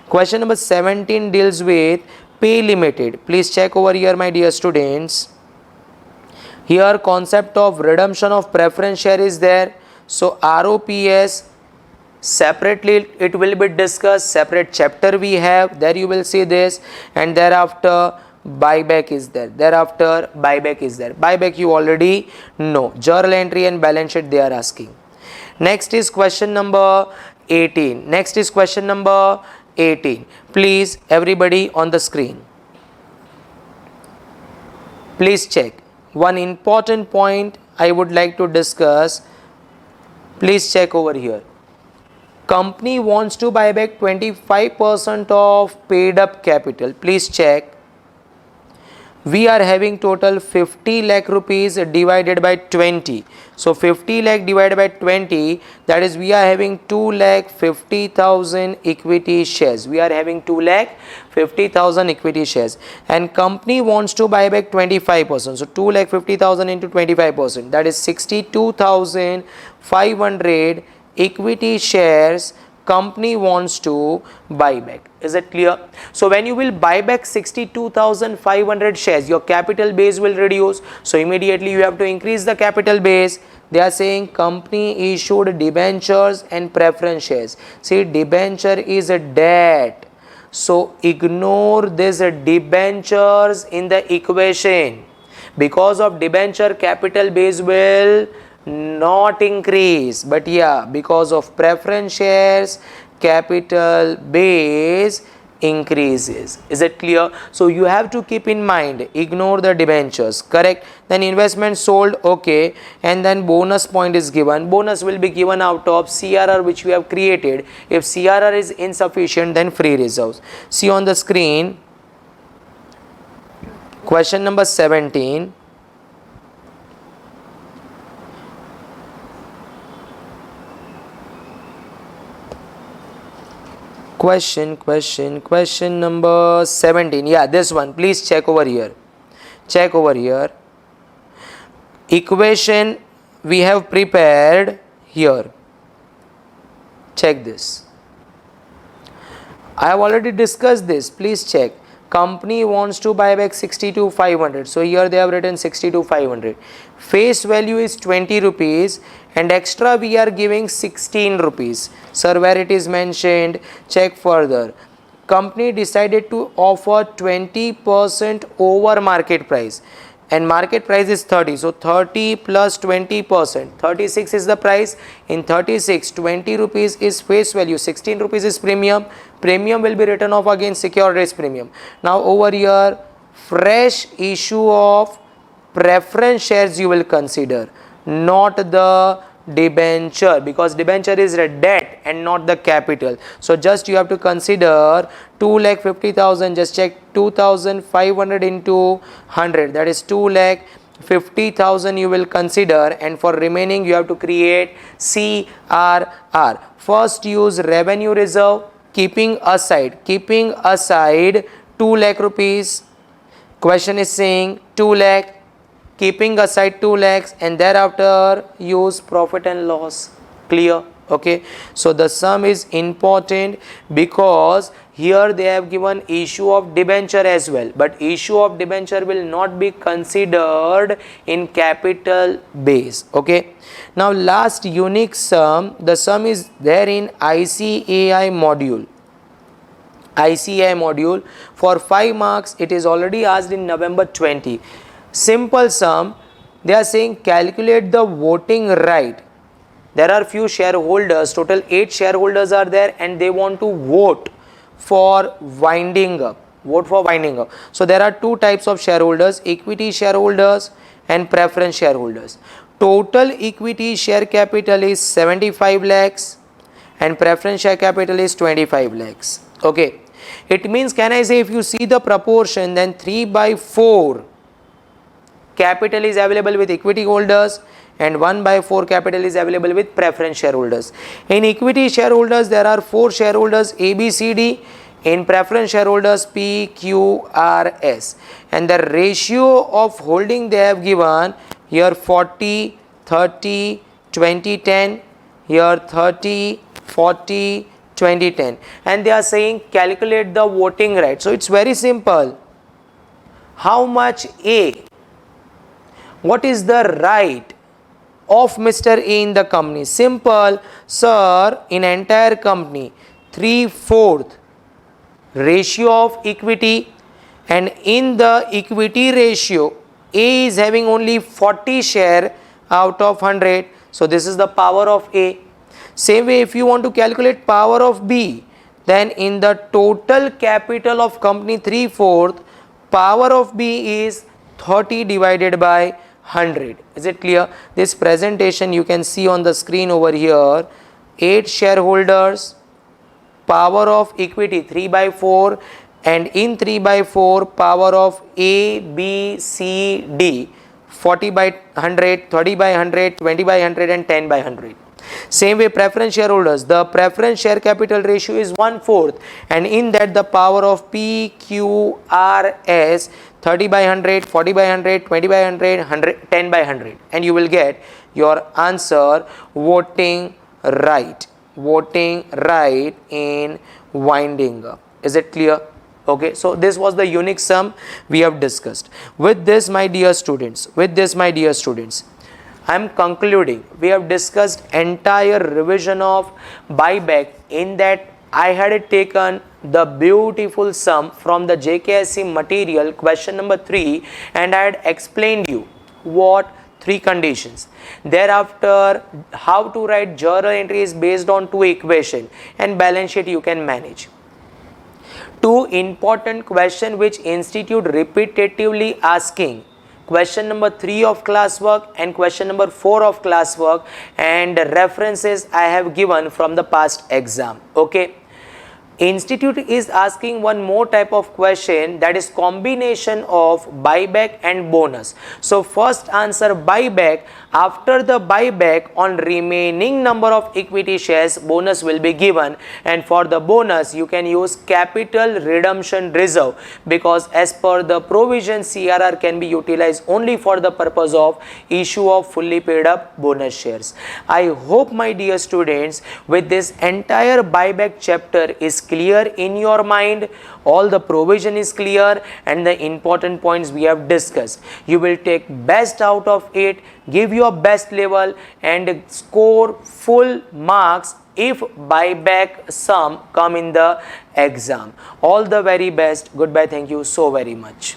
Question number 17 deals with Pay Limited. Please check over here, my dear students. Here concept of redemption of preference share is there. So ROPS separately it will be discussed, separate chapter we have, there you will see this, and thereafter buyback is there. Buyback you already know. Journal entry and balance sheet they are asking. Next is question number 18. Please everybody on the screen, please check. One important point I would like to discuss. Please check over here. Company wants to buy back 25% of paid up capital. Please check. We are having total 50 lakh rupees divided by 20. So 50 lakh divided by 20, that is we are having 2,50,000 equity shares. And company wants to buy back 25%. So 2,50,000 into 25%, that is 62,500 equity shares company wants to buy back. Is it clear? So when you will buy back 62,500 shares, your capital base will reduce. So immediately you have to increase the capital base. They are saying company issued debentures and preference shares. See, debenture is a debt. So ignore this debentures in the equation. Because of debenture, capital base will not increase, but yeah, because of preference shares, capital base increases. Is it clear? So you have to keep in mind, ignore the debentures. Correct? Then investment sold, okay, and then bonus point is given. Bonus will be given out of CRR which we have created. If CRR is insufficient, then free reserves. See on the screen, question number 17. Question number 17. Yeah, this one. Please check over here. Equation we have prepared here. Check this. I have already discussed this. Please check. Company wants to buy back 62,500. So here they have written 62,500. Face value is 20 rupees and extra we are giving 16 rupees. Sir, where it is mentioned, check further. Company decided to offer 20% over market price. And market price is 30, so 30 plus 20%, 36 is the price. In 36, 20 rupees is face value, 16 rupees is premium. Premium will be written off against secured rates premium. Now over here, fresh issue of preference shares you will consider, not the debenture, because debenture is a debt and not the capital. So just you have to consider 2,50,000. Just check 2,500 into 100, that is 2,50,000 you will consider, and for remaining you have to create CRR. First use revenue reserve, keeping aside 2 lakh rupees. Question is saying 2 lakh, keeping aside 2 lakhs, and thereafter use profit and loss. Clear? Okay, so the sum is important because here they have given issue of debenture as well, but issue of debenture will not be considered in capital base. Okay, now last unique sum, the sum is there in ICAI module. ICAI module for 5 marks. It is already asked in November 20. Simple sum. They are saying calculate the voting right. There are few shareholders, total 8 shareholders are there, and they want to vote for winding up. So there are 2 types of shareholders, equity shareholders and preference shareholders. Total equity share capital is 75 lakhs and preference share capital is 25 lakhs. Okay, it means, can I say, if you see the proportion, then 3/4 capital is available with equity holders and 1/4 capital is available with preference shareholders. In equity shareholders there are 4 shareholders A, B, C, D. In preference shareholders P, Q, R, S, and the ratio of holding they have given here 40, 30, 20, 10, here 30, 40, 20, 10, and they are saying calculate the voting right. So it's very simple. How much A? What is the right of Mr. A in the company? Simple, sir. In entire company, 3/4 ratio of equity, and in the equity ratio, A is having only 40 share out of 100. So this is the power of A. Same way, if you want to calculate power of B, then in the total capital of company 3/4, power of B is 30 divided by 100. Is it clear? This presentation you can see on the screen over here. 8 shareholders, power of equity 3/4, and in 3/4 power of A, B, C, D 40/100, 30/100, 20/100 and 10/100. Same way preference shareholders, the preference share capital ratio is 1/4, and in that the power of P, Q, R, S 30/100, 40/100, 20/100, 10/100, and you will get your answer, voting right in winding up. Is it clear? Okay, so this was the unique sum we have discussed. With this, my dear students, I am concluding. We have discussed entire revision of buyback. In that I had taken the beautiful sum from the JKSC material, question number 3, and I had explained you what 3 conditions. Thereafter, how to write journal entries based on 2 equation, and balance sheet you can manage. 2 important question which institute repetitively asking. Question number 3 of classwork and question number 4 of classwork, and references I have given from the past exam. Okay. Institute is asking one more type of question, that is combination of buyback and bonus. So first answer buyback. After the buyback, on remaining number of equity shares, bonus will be given, and for the bonus you can use capital redemption reserve, because as per the provision CRR can be utilized only for the purpose of issue of fully paid up bonus shares. I hope, my dear students, with this entire buyback chapter is clear in your mind, all the provision is clear, and the important points we have discussed. You will take best out of it, give your best level, and score full marks if buyback sum come in the exam. All the very best. Goodbye. Thank you so very much.